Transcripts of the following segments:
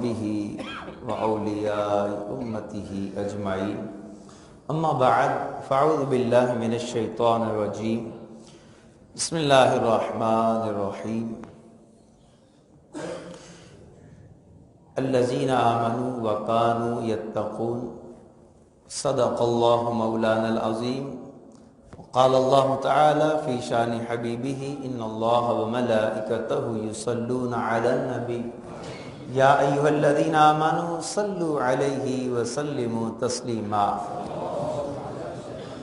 به وأولياء أمته أجمعين أما بعد فأعوذ بالله من الشيطان الرجيم بسم الله الرحمن الرحيم الذين آمنوا وكانوا يتقون صدق الله مولانا العظيم قال الله تعالى في شان حبيبه إن الله وملائكته يصلون على النبي يا أيها الذين آمنوا صلوا عليه وسلموا تسليما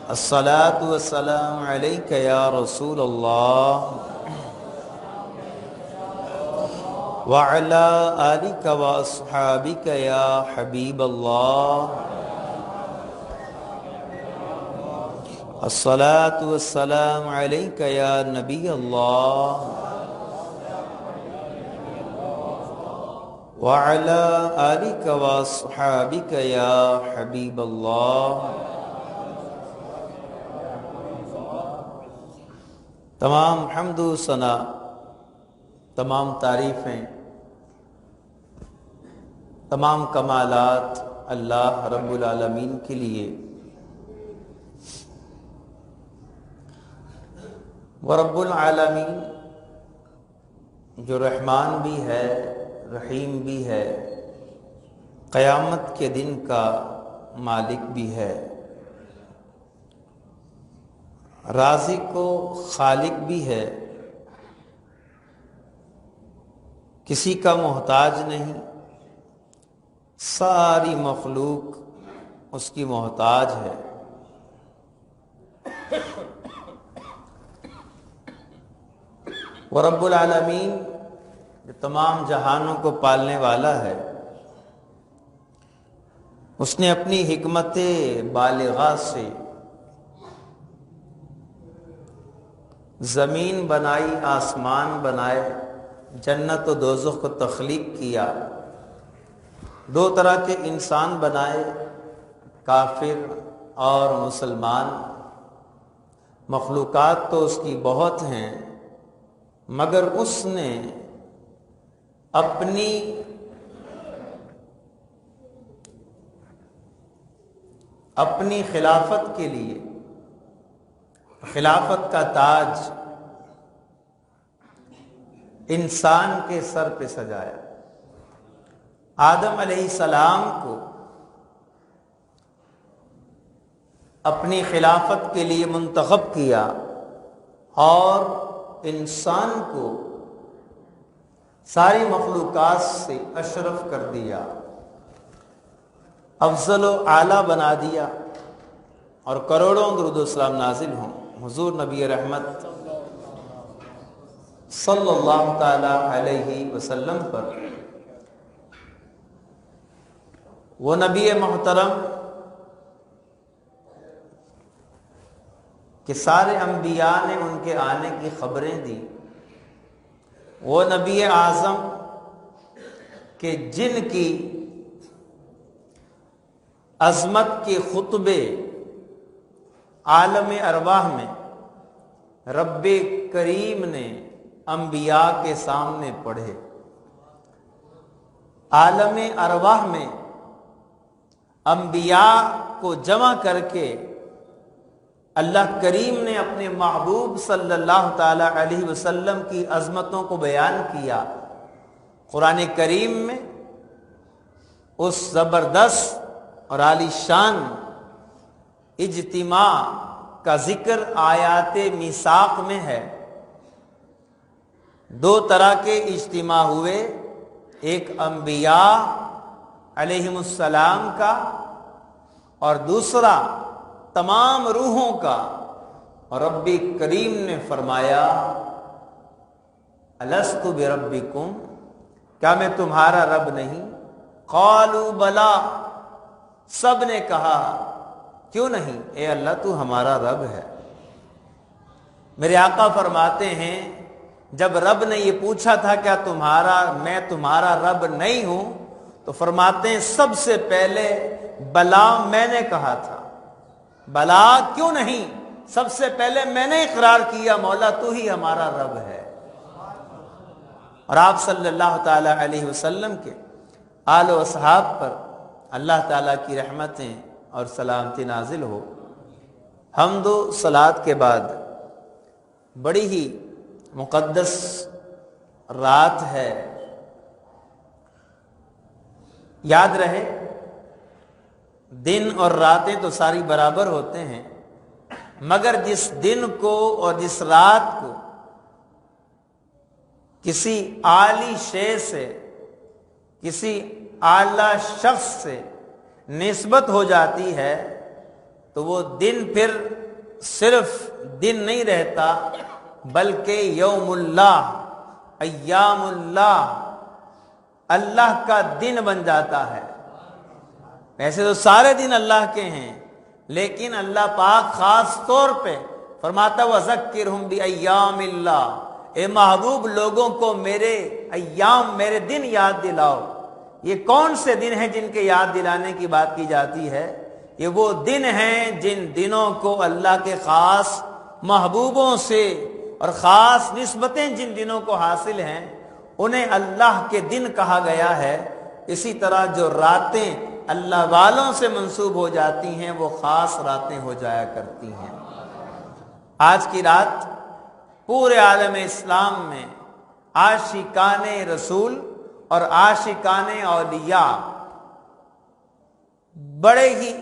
الصلاة والسلام عليك يا رسول الله وعلى آلك وأصحابك يا حبيب الله الصلاة والسلام عليك يا نبي الله وعلى آلك وأصحابك يا حبيب الله تمام حمد و ثنا، تمام تعریفیں، تمام کمالات اللہ رب العالمین کے لیے۔ وہ رب العالمین جو رحمان بھی ہے، رحیم بھی ہے، قیامت کے دن کا مالک بھی ہے، رازق و خالق بھی ہے، کسی کا محتاج نہیں، ساری مخلوق اس کی محتاج ہے۔ وہ رب العالمین جو تمام جہانوں کو پالنے والا ہے، اس نے اپنی حکمت بالغہ سے زمین بنائی، آسمان بنائے، جنت و دوزخ کو تخلیق کیا، دو طرح کے انسان بنائے، کافر اور مسلمان۔ مخلوقات تو اس کی بہت ہیں، مگر اس نے اپنی خلافت کے لیے خلافت کا تاج انسان کے سر پہ سجایا۔ آدم علیہ السلام کو اپنی خلافت کے لیے منتخب کیا اور انسان کو ساری مخلوقات سے اشرف کر دیا، افضل و اعلیٰ بنا دیا، اور کروڑوں درود و سلام نازل ہوں حضور نبی رحمت صلی اللہ تعالی علیہ وسلم پر۔ وہ نبی محترم کہ سارے انبیاء نے ان کے آنے کی خبریں دی، وہ نبی اعظم کہ جن کی عظمت کے خطبے عالم ارواح میں رب کریم نے انبیاء کے سامنے پڑھے۔ عالم ارواح میں انبیاء کو جمع کر کے اللہ کریم نے اپنے محبوب صلی اللہ تعالی علیہ وسلم کی عظمتوں کو بیان کیا۔ قرآن کریم میں اس زبردست اور عالی شان اجتماع کا ذکر آیات میثاق میں ہے۔ دو طرح کے اجتماع ہوئے، ایک انبیاء علیہم السلام کا اور دوسرا تمام روحوں کا، اور رب کریم نے فرمایا الست بربکم، کیا میں تمہارا رب نہیں؟ قالوا بلا، سب نے کہا کیوں نہیں، اے اللہ تو ہمارا رب ہے۔ میرے آقا فرماتے ہیں جب رب نے یہ پوچھا تھا کیا میں تمہارا رب نہیں ہوں، تو فرماتے ہیں سب سے پہلے بلا میں نے کہا تھا۔ بلا کیوں نہیں، سب سے پہلے میں نے اقرار کیا مولا تو ہی ہمارا رب ہے۔ اور آپ صلی اللہ تعالی علیہ وسلم کے آل و اصحاب پر اللہ تعالیٰ کی رحمتیں اور سلامتی نازل ہو۔ حمد و صلات کے بعد بڑی ہی مقدس رات ہے۔ یاد رہے دن اور راتیں تو ساری برابر ہوتے ہیں، مگر جس دن کو اور جس رات کو کسی عالی شے سے، کسی اعلیٰ شخص سے نسبت ہو جاتی ہے تو وہ دن پھر صرف دن نہیں رہتا، بلکہ یوم اللہ، ایام اللہ، اللہ کا دن بن جاتا ہے۔ ویسے تو سارے دن اللہ کے ہیں، لیکن اللہ پاک خاص طور پہ فرماتا وَذَكِّرْهُمْ بِأَيَّامِ اللَّهِ، اے محبوب لوگوں کو میرے ایام، میرے دن یاد دلاؤ۔ یہ کون سے دن ہیں جن کے یاد دلانے کی بات کی جاتی ہے؟ یہ وہ دن ہیں جن دنوں کو اللہ کے خاص محبوبوں سے اور خاص نسبتیں جن دنوں کو حاصل ہیں انہیں اللہ کے دن کہا گیا ہے۔ اسی طرح جو راتیں اللہ والوں سے منسوب ہو جاتی ہیں وہ خاص راتیں ہو جایا کرتی ہیں۔ آج کی رات پورے عالم اسلام میں عاشقان رسول اور عاشقان اولیاء بڑے ہی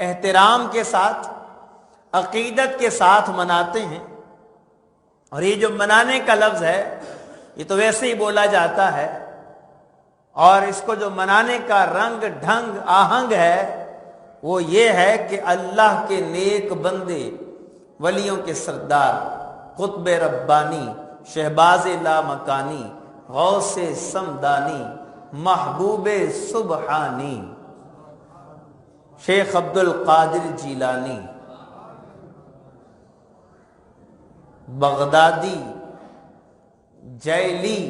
احترام کے ساتھ، عقیدت کے ساتھ مناتے ہیں۔ اور یہ جو منانے کا لفظ ہے یہ تو ویسے ہی بولا جاتا ہے، اور اس کو جو منانے کا رنگ ڈھنگ آہنگ ہے وہ یہ ہے کہ اللہ کے نیک بندے، ولیوں کے سردار، قطب ربانی، شہباز لامکانی، غوث سمدانی، محبوب سبحانی، شیخ عبد القادر جیلانی، بغدادی، جیلی،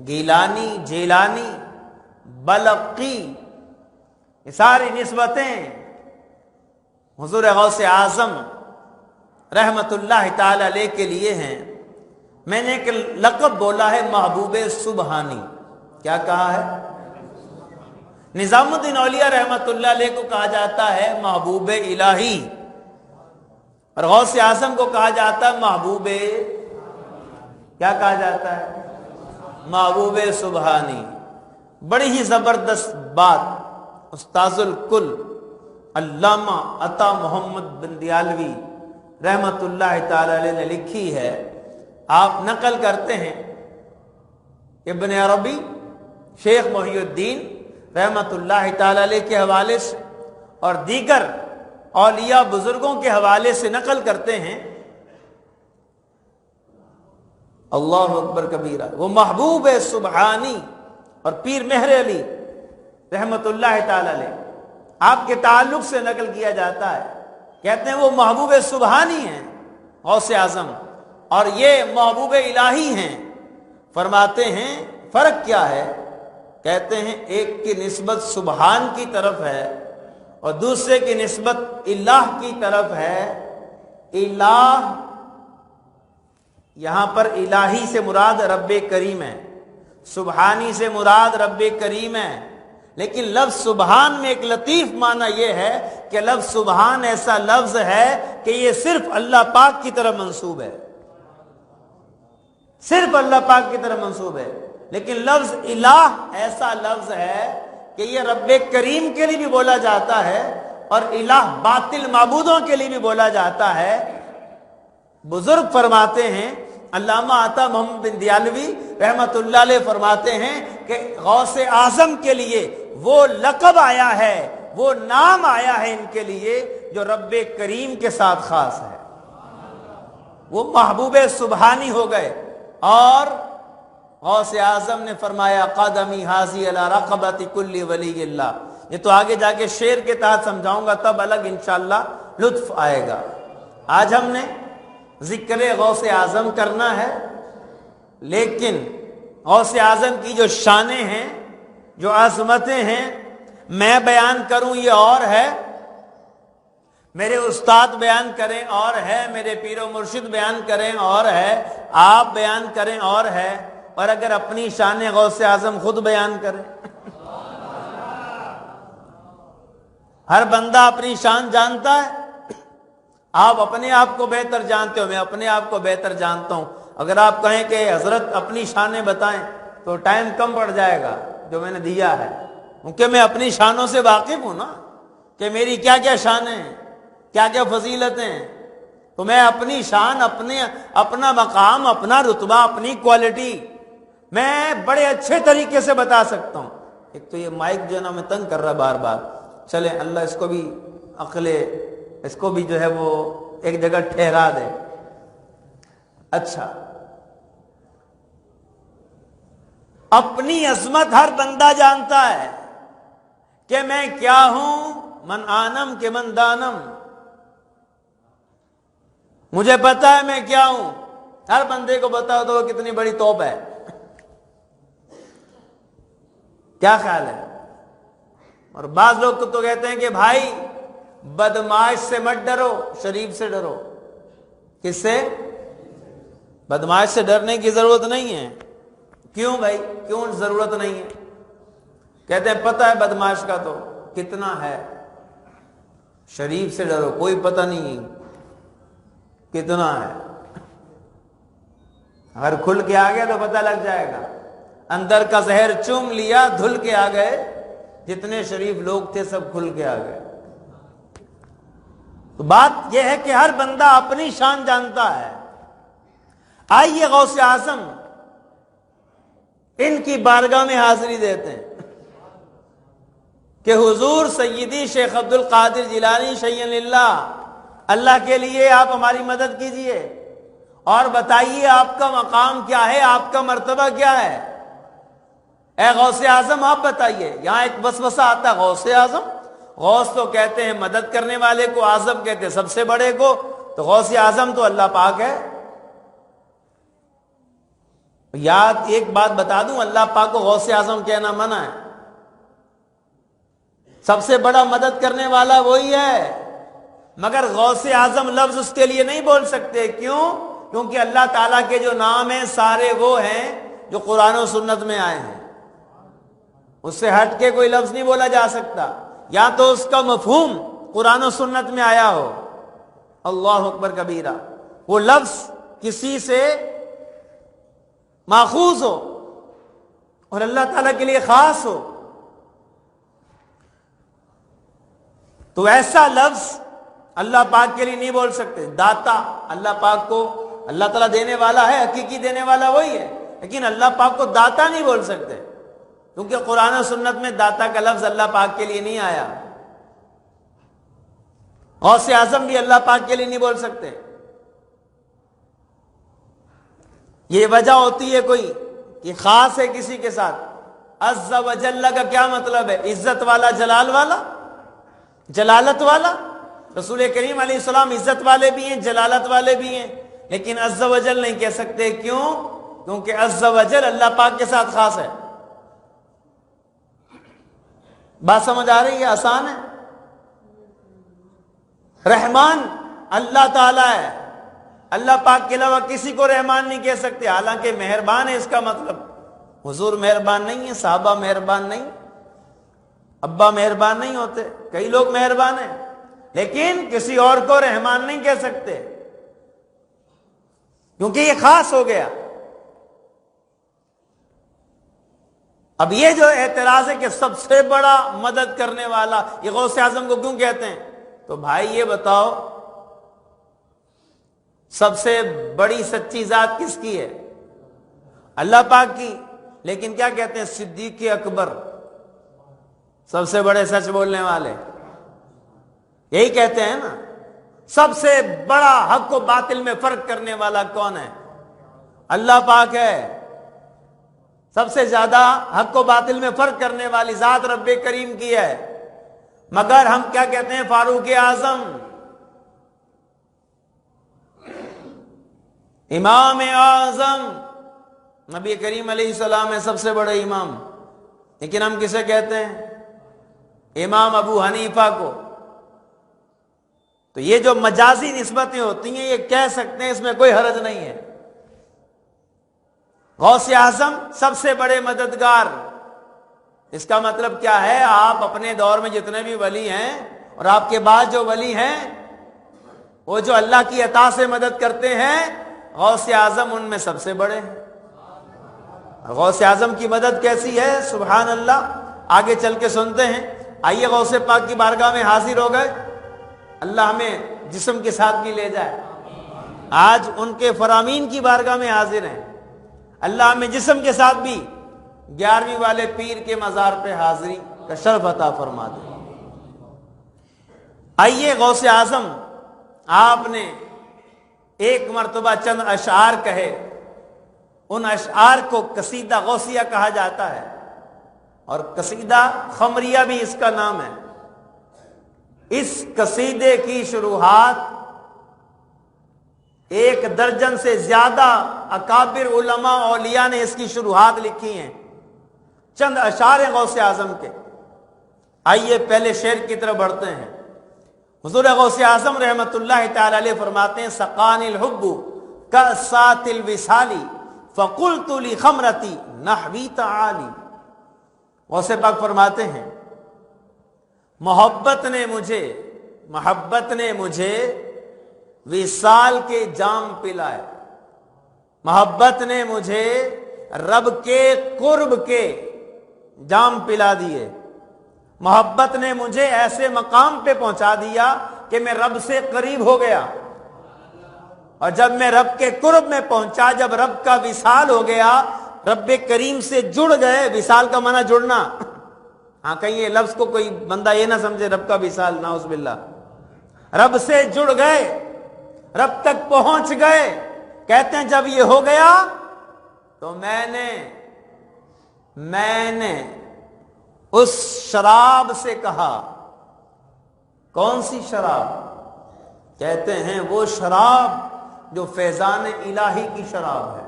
گیلانی، جیلانی، بلقی، یہ ساری نسبتیں حضور غوث اعظم رحمت اللہ تعالی علیہ کے لیے ہیں۔ میں نے ایک لقب بولا ہے محبوب سبحانی۔ کیا کہا ہے؟ نظام الدین اولیاء رحمت اللہ علیہ کو کہا جاتا ہے محبوب الہی، اور غوث اعظم کو کہا جاتا ہے محبوب، کیا کہا جاتا ہے؟ محبوب سبحانی۔ بڑی ہی زبردست بات استاذ الکل علامہ عطا محمد بن دیالوی رحمت اللہ تعالی علیہ نے لکھی ہے۔ آپ نقل کرتے ہیں ابن عربی، شیخ محی الدین رحمت اللہ تعالی علیہ کے حوالے سے اور دیگر اولیاء بزرگوں کے حوالے سے نقل کرتے ہیں، اللہ اکبر کبیرہ، وہ محبوب سبحانی اور پیر مہر علی رحمت اللہ تعالی علیہ آپ کے تعلق سے نقل کیا جاتا ہے۔ کہتے ہیں وہ محبوب سبحانی ہیں غوث اعظم، اور یہ محبوب الہی ہیں۔ فرماتے ہیں فرق کیا ہے؟ کہتے ہیں ایک کی نسبت سبحان کی طرف ہے اور دوسرے کی نسبت الہ کی طرف ہے۔ الہ یہاں پر الہی سے مراد رب کریم ہے، سبحانی سے مراد رب کریم ہے، لیکن لفظ سبحان میں ایک لطیف معنی یہ ہے کہ لفظ سبحان ایسا لفظ ہے کہ یہ صرف اللہ پاک کی طرف منسوب ہے، صرف اللہ پاک کی طرف منسوب ہے۔ لیکن لفظ الہ ایسا لفظ ہے کہ یہ رب کریم کے لیے بھی بولا جاتا ہے اور الہ باطل معبودوں کے لیے بھی بولا جاتا ہے۔ بزرگ فرماتے ہیں، علامہ عطا محمد بن دیالوی رحمت اللہ علیہ فرماتے ہیں کہ غوث اعظم کے لیے وہ لقب آیا ہے، وہ نام آیا ہے ان کے لیے جو رب کریم کے ساتھ خاص ہے، وہ محبوب سبحانی ہو گئے۔ اور غوث اعظم نے فرمایا قدمی حاضی علی رقبت کل ولی اللہ، یہ تو آگے جا کے شعر کے تحت سمجھاؤں گا، تب الگ انشاءاللہ لطف آئے گا۔ آج ہم نے ذکر غوث اعظم کرنا ہے، لیکن غوث اعظم کی جو شانیں ہیں، جو عظمتیں ہیں، میں بیان کروں یہ اور ہے، میرے استاد بیان کریں اور ہے، میرے پیر و مرشد بیان کریں اور ہے، آپ بیان کریں اور ہے، اور اگر اپنی شان غوث اعظم خود بیان کریں ہر بندہ اپنی شان جانتا ہے. آپ اپنے آپ کو بہتر جانتے ہو، میں اپنے آپ کو بہتر جانتا ہوں. اگر آپ کہیں کہ حضرت اپنی شانیں بتائیں تو ٹائم کم پڑ جائے گا جو میں نے دیا ہے، کیونکہ میں اپنی شانوں سے واقف ہوں نا کہ میری کیا کیا شانیں ہیں، کیا کیا فضیلتیں ہیں. تو میں اپنی شان، اپنا مقام، اپنا رتبہ، اپنی کوالٹی میں بڑے اچھے طریقے سے بتا سکتا ہوں. ایک تو یہ مائک جو ہے نا میں تنگ کر رہا بار بار، چلے اللہ اس کو بھی عقل، اس کو بھی جو ہے وہ ایک جگہ ٹھہرا دے. اچھا، اپنی عظمت ہر بندہ جانتا ہے کہ میں کیا ہوں. من آنم کہ من دانم، مجھے پتا ہے میں کیا ہوں. ہر بندے کو پتا ہو تو وہ کتنی بڑی توپ ہے. کیا خیال ہے؟ اور بعض لوگ تو کہتے ہیں کہ بھائی بدماش سے مت ڈرو، شریف سے ڈرو. کس سے؟ بدماش سے ڈرنے کی ضرورت نہیں ہے. کیوں بھائی، کیوں ضرورت نہیں ہے؟ کہتے ہیں پتہ ہے بدماش کا تو کتنا ہے، شریف سے ڈرو، کوئی پتہ نہیں کتنا ہے. اگر کھل کے آ گیا تو پتہ لگ جائے گا. اندر کا زہر چوم لیا، دھل کے آ گئے، جتنے شریف لوگ تھے سب کھل کے آ گئے. تو بات یہ ہے کہ ہر بندہ اپنی شان جانتا ہے. آئیے غوث اعظم ان کی بارگاہ میں حاضری دیتے ہیں کہ حضور سیدی شیخ عبد القادر جیلانی شیئا للہ، اللہ کے لیے آپ ہماری مدد کیجئے اور بتائیے آپ کا مقام کیا ہے، آپ کا مرتبہ کیا ہے. اے غوث اعظم آپ بتائیے. یہاں ایک وسوسہ آتا ہے، غوث اعظم، غوث تو کہتے ہیں مدد کرنے والے کو، اعظم کہتے ہیں سب سے بڑے کو، تو غوث اعظم تو اللہ پاک ہے. یاد ایک بات بتا دوں، اللہ پاک کو غوث اعظم کہنا منع ہے. سب سے بڑا مدد کرنے والا وہی ہے، مگر غوث اعظم لفظ اس کے لیے نہیں بول سکتے. کیوں؟ کیونکہ اللہ تعالیٰ کے جو نام ہیں سارے وہ ہیں جو قرآن و سنت میں آئے ہیں، اس سے ہٹ کے کوئی لفظ نہیں بولا جا سکتا. یا تو اس کا مفہوم قرآن و سنت میں آیا ہو، اللہ اکبر کبیرہ، وہ لفظ کسی سے ماخوذ ہو اور اللہ تعالیٰ کے لیے خاص ہو، تو ایسا لفظ اللہ پاک کے لیے نہیں بول سکتے. داتا، اللہ پاک کو اللہ تعالیٰ دینے والا ہے، حقیقی دینے والا وہی ہے، لیکن اللہ پاک کو داتا نہیں بول سکتے کیونکہ قرآن و سنت میں داتا کا لفظ اللہ پاک کے لیے نہیں آیا. غوث اعظم بھی اللہ پاک کے لیے نہیں بول سکتے. یہ وجہ ہوتی ہے کوئی کہ خاص ہے کسی کے ساتھ. عز و جل کا کیا مطلب ہے؟ عزت والا، جلال والا، جلالت والا. رسول کریم علیہ السلام عزت والے بھی ہیں، جلالت والے بھی ہیں، لیکن عز و جل نہیں کہہ سکتے. کیوں؟ کیونکہ عز و جل اللہ پاک کے ساتھ خاص ہے. بات سمجھ آ رہی ہے؟ آسان ہے. رحمان اللہ تعالیٰ ہے، اللہ پاک کے علاوہ کسی کو رحمان نہیں کہہ سکتے، حالانکہ مہربان ہے اس کا مطلب. حضور مہربان نہیں ہے، صحابہ مہربان نہیں، ابا مہربان نہیں ہوتے، کئی لوگ مہربان ہیں، لیکن کسی اور کو رحمان نہیں کہہ سکتے کیونکہ یہ خاص ہو گیا. اب یہ جو اعتراض ہے کہ سب سے بڑا مدد کرنے والا، یہ غوث اعظم کو کیوں کہتے ہیں؟ تو بھائی یہ بتاؤ سب سے بڑی سچی ذات کس کی ہے؟ اللہ پاک کی. لیکن کیا کہتے ہیں؟ صدیق اکبر، سب سے بڑے سچ بولنے والے، یہی کہتے ہیں نا. سب سے بڑا حق و باطل میں فرق کرنے والا کون ہے؟ اللہ پاک ہے. سب سے زیادہ حق و باطل میں فرق کرنے والی ذات رب کریم کی ہے. مگر ہم کیا کہتے ہیں؟ فاروق اعظم، امام اعظم. نبی کریم علیہ السلام ہے سب سے بڑے امام، لیکن ہم کسے کہتے ہیں؟ امام ابو حنیفہ کو. تو یہ جو مجازی نسبتیں ہوتی ہیں یہ کہہ سکتے ہیں، اس میں کوئی حرج نہیں ہے. غوث اعظم سب سے بڑے مددگار، اس کا مطلب کیا ہے؟ آپ اپنے دور میں جتنے بھی ولی ہیں اور آپ کے بعد جو ولی ہیں وہ جو اللہ کی عطا سے مدد کرتے ہیں، غوث اعظم ان میں سب سے بڑے ہیں۔ غوث اعظم کی مدد کیسی ہے؟ سبحان اللہ، آگے چل کے سنتے ہیں۔ آئیے غوث پاک کی بارگاہ میں حاضر ہو گئے، اللہ ہمیں جسم کے ساتھ بھی لے جائے۔ آج ان کے فرامین کی بارگاہ میں حاضر ہیں، اللہ ہمیں جسم کے ساتھ بھی 11ویں والے پیر کے مزار پہ حاضری کا شرف عطا فرما دے۔ آئیے غوث اعظم آپ نے ایک مرتبہ چند اشعار کہے، ان اشعار کو قصیدہ غوثیہ کہا جاتا ہے، اور قصیدہ خمریہ بھی اس کا نام ہے۔ اس قصیدے کی شروحات 1 درجن سے زیادہ اکابر علماء اولیاء نے اس کی شروحات لکھی ہیں۔ چند اشعار ہیں غوث اعظم کے، آئیے پہلے شعر کی طرف بڑھتے ہیں۔ حضور غوث اعظم رحمت اللہ تعالی علیہ فرماتے ہیں: سقانی الحب کأسات الوصال فقلت لخمرتی نحوی تعالی۔ غوث پاک فرماتے ہیں محبت نے مجھے وصال کے جام پلائے، محبت نے مجھے رب کے قرب کے جام پلا دیے، محبت نے مجھے ایسے مقام پہ پہنچا دیا کہ میں رب سے قریب ہو گیا، اور جب میں رب کے قرب میں پہنچا، جب رب کا وصال ہو گیا، رب کریم سے جڑ گئے۔ وصال کا معنی جڑنا، ہاں کہیں یہ لفظ کو کوئی بندہ یہ نہ سمجھے رب کا وصال، نعوذ باللہ۔ رب سے جڑ گئے، رب تک پہنچ گئے۔ کہتے ہیں جب یہ ہو گیا تو میں نے اس شراب سے کہا۔ کون سی شراب؟ کہتے ہیں وہ شراب جو فیضان الہی کی شراب ہے۔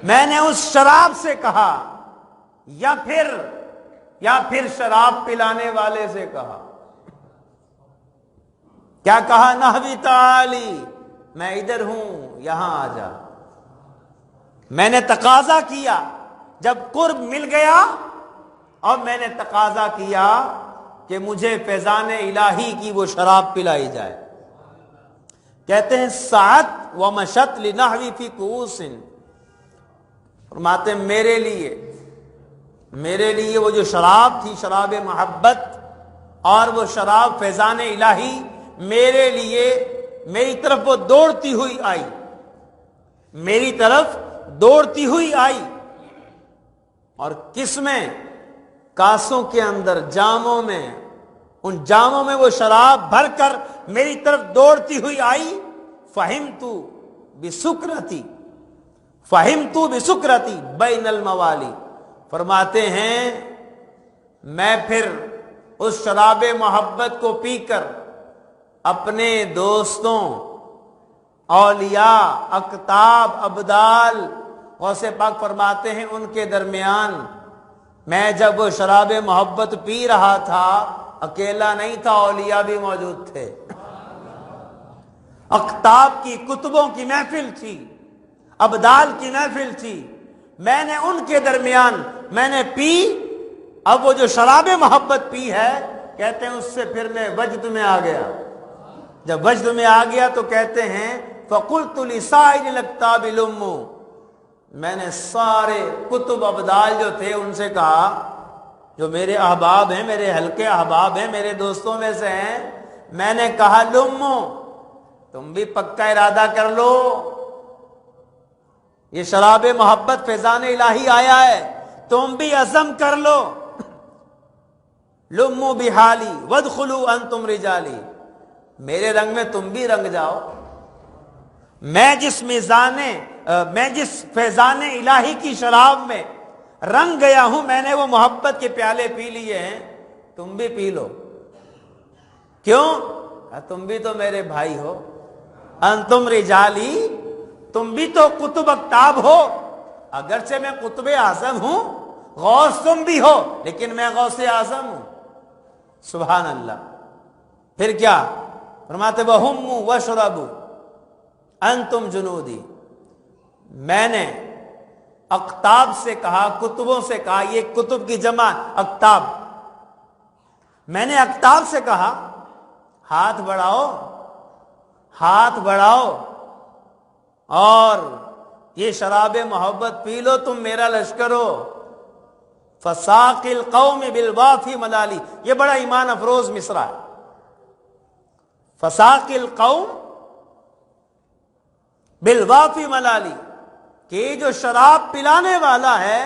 میں نے اس شراب سے کہا، یا پھر شراب پلانے والے سے کہا۔ کیا کہا؟ نحوی تعالی، میں ادھر ہوں، یہاں آ جا۔ میں نے تقاضا کیا، جب قرب مل گیا، اور میں نے تقاضا کیا کہ مجھے فیضان الہی کی وہ شراب پلائی جائے۔ کہتے ہیں سعت و مشت لنحوی فی کوس، فرماتے ہیں میرے لیے وہ جو شراب تھی، شراب محبت، اور وہ شراب فیضان الہی، میرے لیے میری طرف وہ دوڑتی ہوئی آئی، اور کس میں؟ کاسوں کے اندر، جاموں میں، ان جاموں میں وہ شراب بھر کر میری طرف دوڑتی ہوئی آئی۔ فہمتو بسکرتی بین الموالی، فرماتے ہیں میں پھر اس شراب محبت کو پی کر اپنے دوستوں، اولیاء، اقطاب، ابدال، غوث پاک فرماتے ہیں ان کے درمیان میں جب وہ شراب محبت پی رہا تھا، اکیلا نہیں تھا، اولیاء بھی موجود تھے۔ اقطاب کی، کتبوں کی محفل تھی، ابدال کی محفل تھی، میں نے ان کے درمیان میں نے پی۔ اب وہ جو شراب محبت پی ہے، کہتے ہیں اس سے پھر میں وجد میں آ گیا۔ جب وجد میں آ گیا تو کہتے ہیں فَقُلْتُ لِسَائِرِ الْأَقْطَابِ لُمُّ، میں نے سارے کتب ابدال جو تھے ان سے کہا، جو میرے احباب ہیں، میرے حلقے احباب ہیں، میرے دوستوں میں سے ہیں، میں نے کہا لمو، تم بھی پکا ارادہ کر لو، یہ شراب محبت فیضان الہی آیا ہے، تم بھی عزم کر لو۔ لمو بحالی وادخلوا انتم رجالی، میرے رنگ میں تم بھی رنگ جاؤ۔ میں جس فیضان الہی کی شراب میں رنگ گیا ہوں، میں نے وہ محبت کے پیالے پی لیے ہیں، تم بھی پی لو۔ کیوں؟ تم بھی تو میرے بھائی ہو، انتم رجالی، تم بھی تو قطب اقطاب ہو، اگرچہ میں قطب اعظم ہوں، غوث تم بھی ہو، لیکن میں غوث اعظم ہوں۔ سبحان اللہ۔ پھر کیا فرماتے؟ وَهُمُّ وَشْرَبُوا انتم جنودی، میں نے اقطاب سے کہا، کتبوں سے کہا، یہ کتب کی جمع اقطاب، میں نے اقطاب سے کہا ہاتھ بڑھاؤ، ہاتھ بڑھاؤ اور یہ شراب محبت پی لو، تم میرا لشکر ہو۔ فساق القوم بالوافی ملالی، یہ بڑا ایمان افروز مصرع ہے۔ فساق القوم بالوافی ملالی، کہ یہ جو شراب پلانے والا ہے،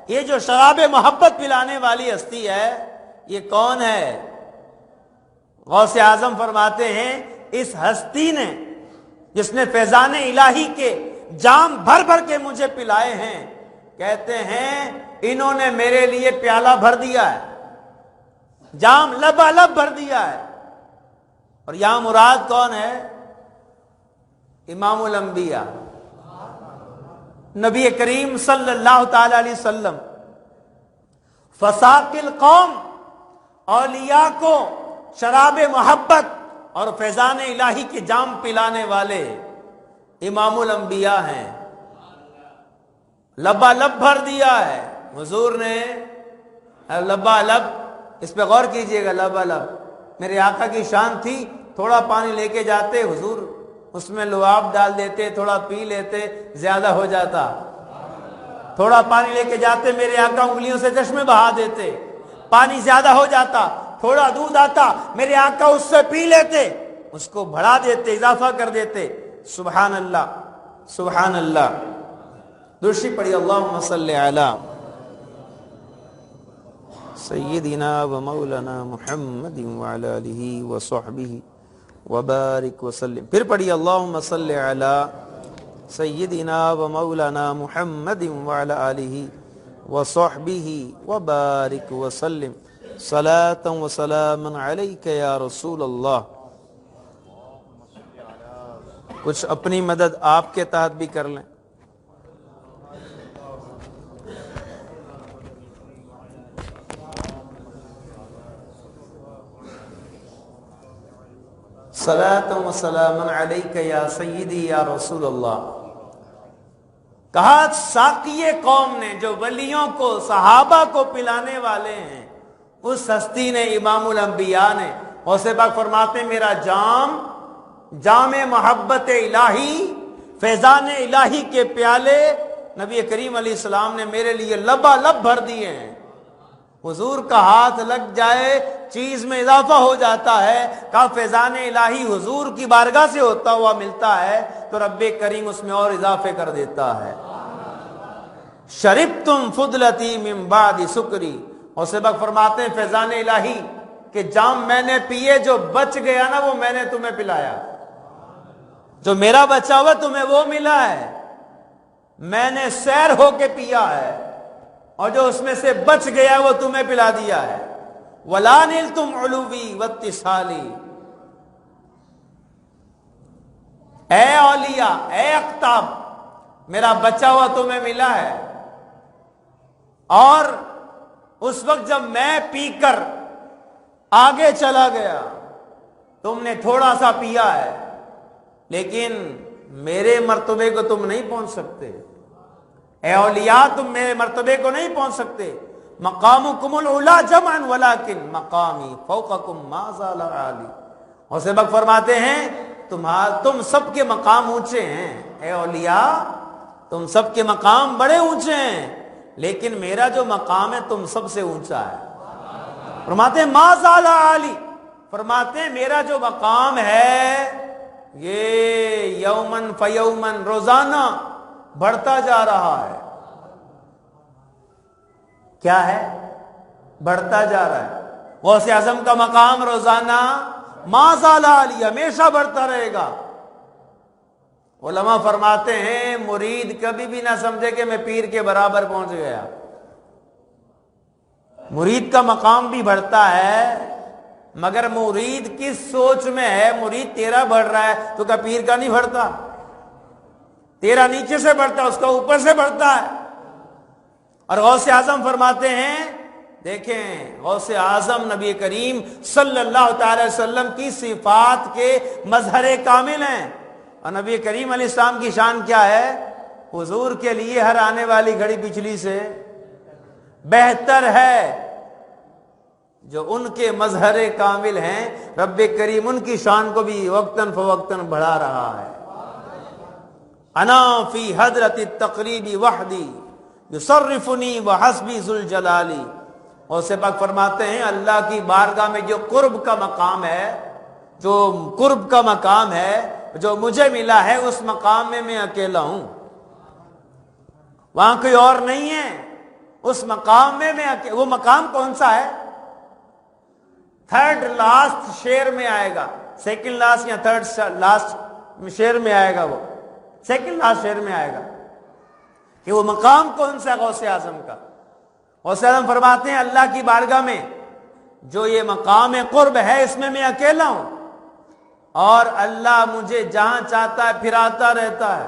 یہ جو شراب محبت پلانے والی ہستی ہے، یہ کون ہے؟ غوث اعظم فرماتے ہیں اس ہستی نے جس نے فیضان الہی کے جام بھر بھر کے مجھے پلائے ہیں، کہتے ہیں انہوں نے میرے لیے پیالہ بھر دیا ہے، جام لبالب بھر دیا ہے۔ اور یہاں مراد کون ہے؟ امام الانبیاء نبی کریم صلی اللہ تعالی علیہ وسلم۔ فساق القوم، اولیاء کو شراب محبت اور فیضان الہی کے جام پلانے والے امام الانبیاء ہیں۔ لبالب بھر دیا ہے حضور نے، لبالب، اس پہ غور کیجئے گا۔ لبالب میرے آقا کی شان تھی، تھوڑا پانی لے کے جاتے حضور، اس میں لعاب ڈال دیتے، تھوڑا پی لیتے، زیادہ ہو جاتا۔ تھوڑا پانی لے کے جاتے، میرے آقا انگلیوں سے چشمے بہا دیتے، پانی زیادہ ہو جاتا۔ تھوڑا دودھ آتا، میرے آقا اس سے پی لیتے، اس کو بڑھا دیتے، اضافہ کر دیتے۔ سبحان اللہ، سبحان اللہ۔ درشی پڑھی اللہم صلی علی سیدنا و مولانا محمد وعلی آلہ و صحبہ وبارک وسلم۔ پھر پڑھی اللہم صلی علی سیدنا و مولانا محمد وعلی آلہ و صحبہ وبارک وسلم، صلاۃ و سلام علیک یا رسول اللہ۔ کچھ اپنی مدد آپ کے تحت بھی کر لیں۔ صلاۃ و سلام علیک یا سیدی یا رسول اللہ۔ کہا ساقی قوم نے، جو ولیوں کو صحابہ کو پلانے والے ہیں، اس ہستی نے، امام الانبیاء نے۔ غوث پاک فرماتے ہیں میرا جام، جام محبت الہی، فیضان الہی کے پیالے نبی کریم علیہ السلام نے میرے لیے لبالب بھر دیے ہیں۔ حضور کا ہاتھ لگ جائے چیز میں اضافہ ہو جاتا ہے۔ کہا فیضان الہی حضور کی بارگاہ سے ہوتا ہوا ملتا ہے تو رب کریم اس میں اور اضافے کر دیتا ہے۔ شربتم فضلتی من بعد سکری، اور سبق فرماتے ہیں فیضان الہی کہ جام میں نے پیے، جو بچ گیا نا وہ میں نے تمہیں پلایا، جو میرا بچا ہوا تمہیں وہ ملا ہے، میں نے سیر ہو کے پیا ہے، اور جو اس میں سے بچ گیا وہ تمہیں پلا دیا ہے۔ وَلَا نِلْتُمْ عُلُوِّي وَاتِّصَالِي، اے اولیاء، اے اقطاب، میرا بچا ہوا تمہیں ملا ہے۔ اور اس وقت جب میں پی کر آگے چلا گیا، تم نے تھوڑا سا پیا ہے، لیکن میرے مرتبے کو تم نہیں پہنچ سکتے۔ اے اولیاء تم میرے مرتبے کو نہیں پہنچ سکتے۔ مقامکم العلا جمعا ولکن مقامی فوقکم ما زال عالی۔ اور سبق فرماتے ہیں تم سب کے مقام اونچے ہیں، اے اولیاء تم سب کے مقام بڑے اونچے ہیں، لیکن میرا جو مقام ہے تم سب سے اونچا ہے۔ فرماتے ہیں ما زال عالی، فرماتے ہیں میرا جو مقام ہے یہ یومن فیومن، روزانہ بڑھتا جا رہا ہے۔ کیا ہے؟ بڑھتا جا رہا ہے۔ غوث اعظم کا مقام روزانہ ما زال عالی، ہمیشہ بڑھتا رہے گا۔ علماء فرماتے ہیں مرید کبھی بھی نہ سمجھے کہ میں پیر کے برابر پہنچ گیا۔ مرید کا مقام بھی بڑھتا ہے، مگر مرید کس سوچ میں ہے؟ مرید تیرا بڑھ رہا ہے تو کیا پیر کا نہیں بڑھتا؟ تیرا نیچے سے بڑھتا ہے، اس کا اوپر سے بڑھتا ہے۔ اور غوث اعظم فرماتے ہیں، دیکھیں غوث اعظم نبی کریم صلی اللہ تعالی وسلم کی صفات کے مظہر کامل ہیں۔ اور نبی کریم علیہ السلام کی شان کیا ہے؟ حضور کے لیے ہر آنے والی گھڑی پچھلی سے بہتر ہے۔ جو ان کے مظہر کامل ہیں، رب کریم ان کی شان کو بھی وقتاً فوقتاً بڑھا رہا ہے۔ انا فی حضرت التقریب وحدی یصرفنی وحسبی ذوالجلالی، اور سے پاک فرماتے ہیں اللہ کی بارگاہ میں جو قرب کا مقام ہے، جو قرب کا مقام ہے جو مجھے ملا ہے، اس مقام میں میں اکیلا ہوں، وہاں کوئی اور نہیں ہے، اس مقام میں میں وہ مقام کون سا ہے؟ تھرڈ لاسٹ شعر میں آئے گا، سیکنڈ لاسٹ یا تھرڈ لاسٹ شعر میں آئے گا، وہ سیکنڈ لاسٹ شعر میں آئے گا کہ وہ مقام کون سا ہے غوث اعظم کا۔ غوث اعظم فرماتے ہیں اللہ کی بارگاہ میں جو یہ مقام قرب ہے، اس میں میں اکیلا ہوں، اور اللہ مجھے جہاں چاہتا ہے پھراتا رہتا ہے،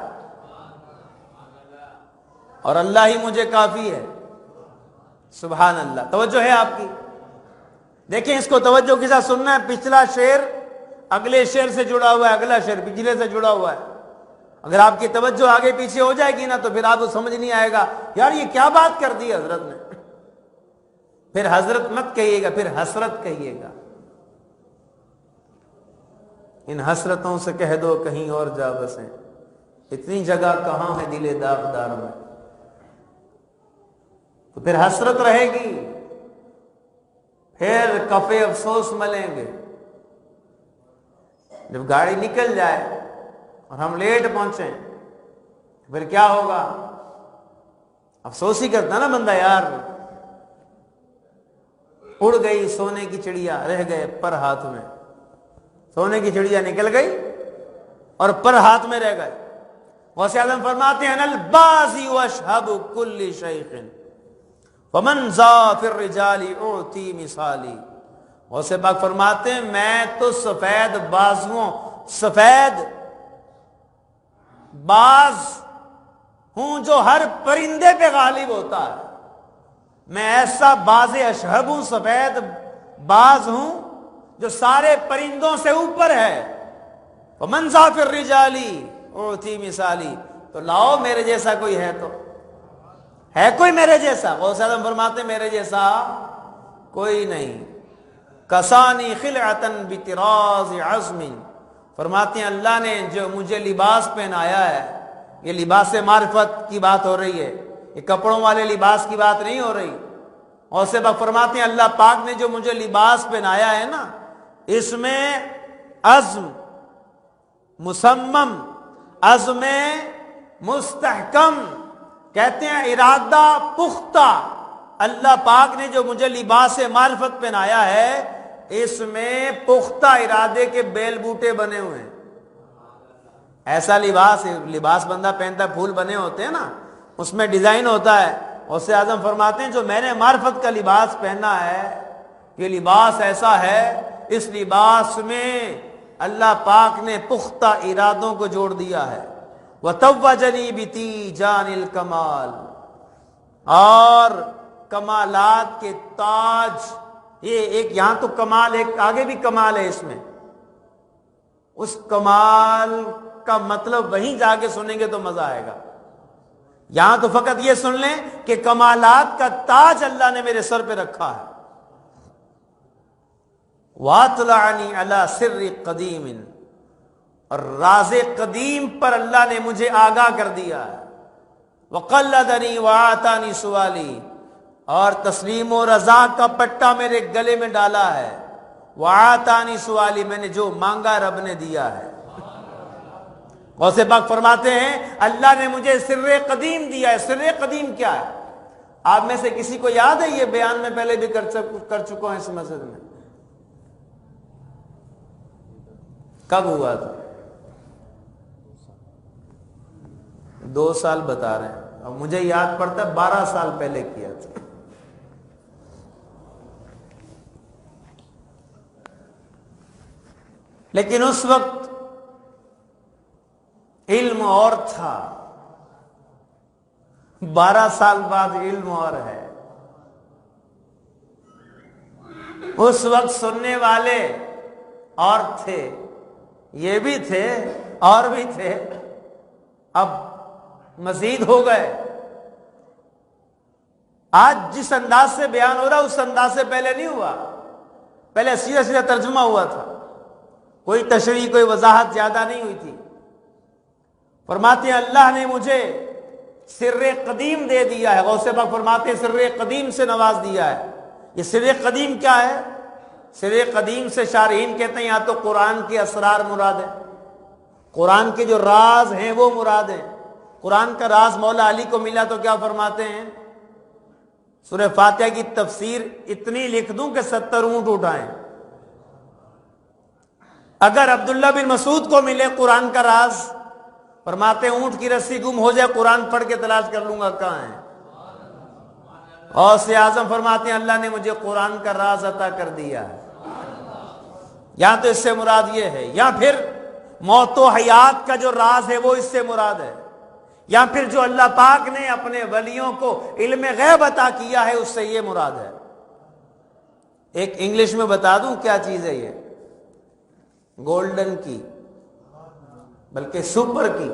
اور اللہ ہی مجھے کافی ہے۔ سبحان اللہ۔ توجہ ہے آپ کی؟ دیکھیں اس کو توجہ کے ساتھ سننا ہے، پچھلا شعر اگلے شعر سے جڑا ہوا ہے، اگلا شعر پچھلے سے جڑا ہوا ہے۔ اگر آپ کی توجہ آگے پیچھے ہو جائے گی نا تو پھر آپ کو سمجھ نہیں آئے گا یار یہ کیا بات کر دی حضرت نے۔ پھر حضرت مت کہیے گا، پھر حسرت کہیے گا۔ ان حسرتوں سے کہہ دو کہیں اور جا بسیں، اتنی جگہ کہاں ہے دل داغدار میں۔ تو پھر حسرت رہے گی، پھر کفے افسوس ملیں گے۔ جب گاڑی نکل جائے اور ہم لیٹ پہنچیں پھر کیا ہوگا؟ افسوس ہی کرتا نا بندہ، یار اڑ گئی سونے کی چڑیا، رہ گئے پر ہاتھ میں۔ سونے کی چڑیا نکل گئی اور پر ہاتھ میں رہ گئے۔ غوث اعظم فرماتے ہیں البازی واشہب کل شیخ ومن ذا فی الرجال اعطی مثالی۔ غوث پاک فرماتے ہیں میں تو سفید بازوں، سفید باز ہوں جو ہر پرندے پہ غالب ہوتا ہے۔ میں ایسا باز اشہب ہوں، سفید باز ہوں جو سارے پرندوں سے اوپر ہے۔ ومن ذا فی الرجال اعطی مثالی، تو لاؤ میرے جیسا کوئی ہے تو ہے کوئی میرے جیسا؟ غوث اعظم فرماتے ہیں میرے جیسا کوئی نہیں۔ کسانی خلعتن بطراز عزم، فرماتے ہیں اللہ نے جو مجھے لباس پہنایا ہے، یہ لباس معرفت کی بات ہو رہی ہے، یہ کپڑوں والے لباس کی بات نہیں ہو رہی۔ اور سے پاک فرماتے ہیں اللہ پاک نے جو مجھے لباس پہنایا ہے نا، اس میں عزم مصمم، عزم مستحکم، کہتے ہیں ارادہ پختہ۔ اللہ پاک نے جو مجھے لباس معرفت پہنایا ہے، اس میں پختہ ارادے کے بیل بوٹے بنے ہوئے ہیں۔ ایسا لباس بندہ پہنتا ہے، پھول بنے ہوتے ہیں نا، اس میں ڈیزائن ہوتا ہے۔ غوث اعظم فرماتے ہیں جو میں نے معرفت کا لباس پہنا ہے، یہ لباس ایسا ہے، اس لباس میں اللہ پاک نے پختہ ارادوں کو جوڑ دیا ہے۔ وَتَوَّجَنِي بِتِيجَانِ الْكَمَالِ، اور کمالات کے تاج، یہ ایک یہاں تو کمال، ایک آگے بھی کمال ہے اس میں، اس کمال کا مطلب وہیں جا کے سنیں گے تو مزہ آئے گا۔ یہاں تو فقط یہ سن لیں کہ کمالات کا تاج اللہ نے میرے سر پہ رکھا ہے۔ وَاطْلَعَنِي عَلَى سِرِّ قَدِيمٍ، اور راز قدیم پر اللہ نے مجھے آگاہ کر دیا ہے۔ وَقَلَّدَنِي وَآتَانِي سُوَالِي، اور تسلیم و رضا کا پٹا میرے گلے میں ڈالا ہے۔ وَآتَانِي سُوَالِي، میں نے جو مانگا رب نے دیا ہے۔ غوث پاک فرماتے ہیں اللہ نے مجھے سر قدیم دیا ہے۔ سر قدیم کیا ہے؟ آپ میں سے کسی کو یاد ہے؟ یہ بیان میں پہلے بھی کر چکا ہوں اس مسجد میں۔ کب ہوا تھا؟ 2 سال بتا رہے ہیں، اور مجھے یاد پڑتا ہے 12 سال پہلے کیا تھا۔ لیکن اس وقت علم اور تھا، 12 سال بعد علم اور ہے۔ اس وقت سننے والے اور تھے، یہ بھی تھے اور بھی تھے، اب مزید ہو گئے۔ آج جس انداز سے بیان ہو رہا اس انداز سے پہلے نہیں ہوا۔ پہلے سیدھا سیدھا ترجمہ ہوا تھا، کوئی تشریح کوئی وضاحت زیادہ نہیں ہوئی تھی۔ فرماتے ہیں اللہ نے مجھے سر قدیم دے دیا ہے، غوث پاک فرماتے ہیں سر قدیم سے نواز دیا ہے۔ یہ سر قدیم کیا ہے؟ سر قدیم سے شارحین کہتے ہیں یا تو قرآن کے اسرار مراد ہے، قرآن کے جو راز ہیں وہ مراد ہیں۔ قرآن کا راز مولا علی کو ملا تو کیا فرماتے ہیں؟ سورہ فاتحہ کی تفسیر اتنی لکھ دوں کہ 70 اونٹ اٹھائیں۔ اگر عبداللہ بن مسعود کو ملے قرآن کا راز، فرماتے ہیں اونٹ کی رسی گم ہو جائے قرآن پڑھ کے تلاش کر لوں گا کہاں ہے۔ غوث اعظم فرماتے ہیں اللہ نے مجھے قرآن کا راز عطا کر دیا ہے۔ یا تو اس سے مراد یہ ہے، یا پھر موت و حیات کا جو راز ہے وہ اس سے مراد ہے، یا پھر جو اللہ پاک نے اپنے ولیوں کو علم غیب عطا کیا ہے اس سے یہ مراد ہے۔ ایک انگلش میں بتا دوں کیا چیز ہے یہ؟ گولڈن کی، بلکہ سپر کی،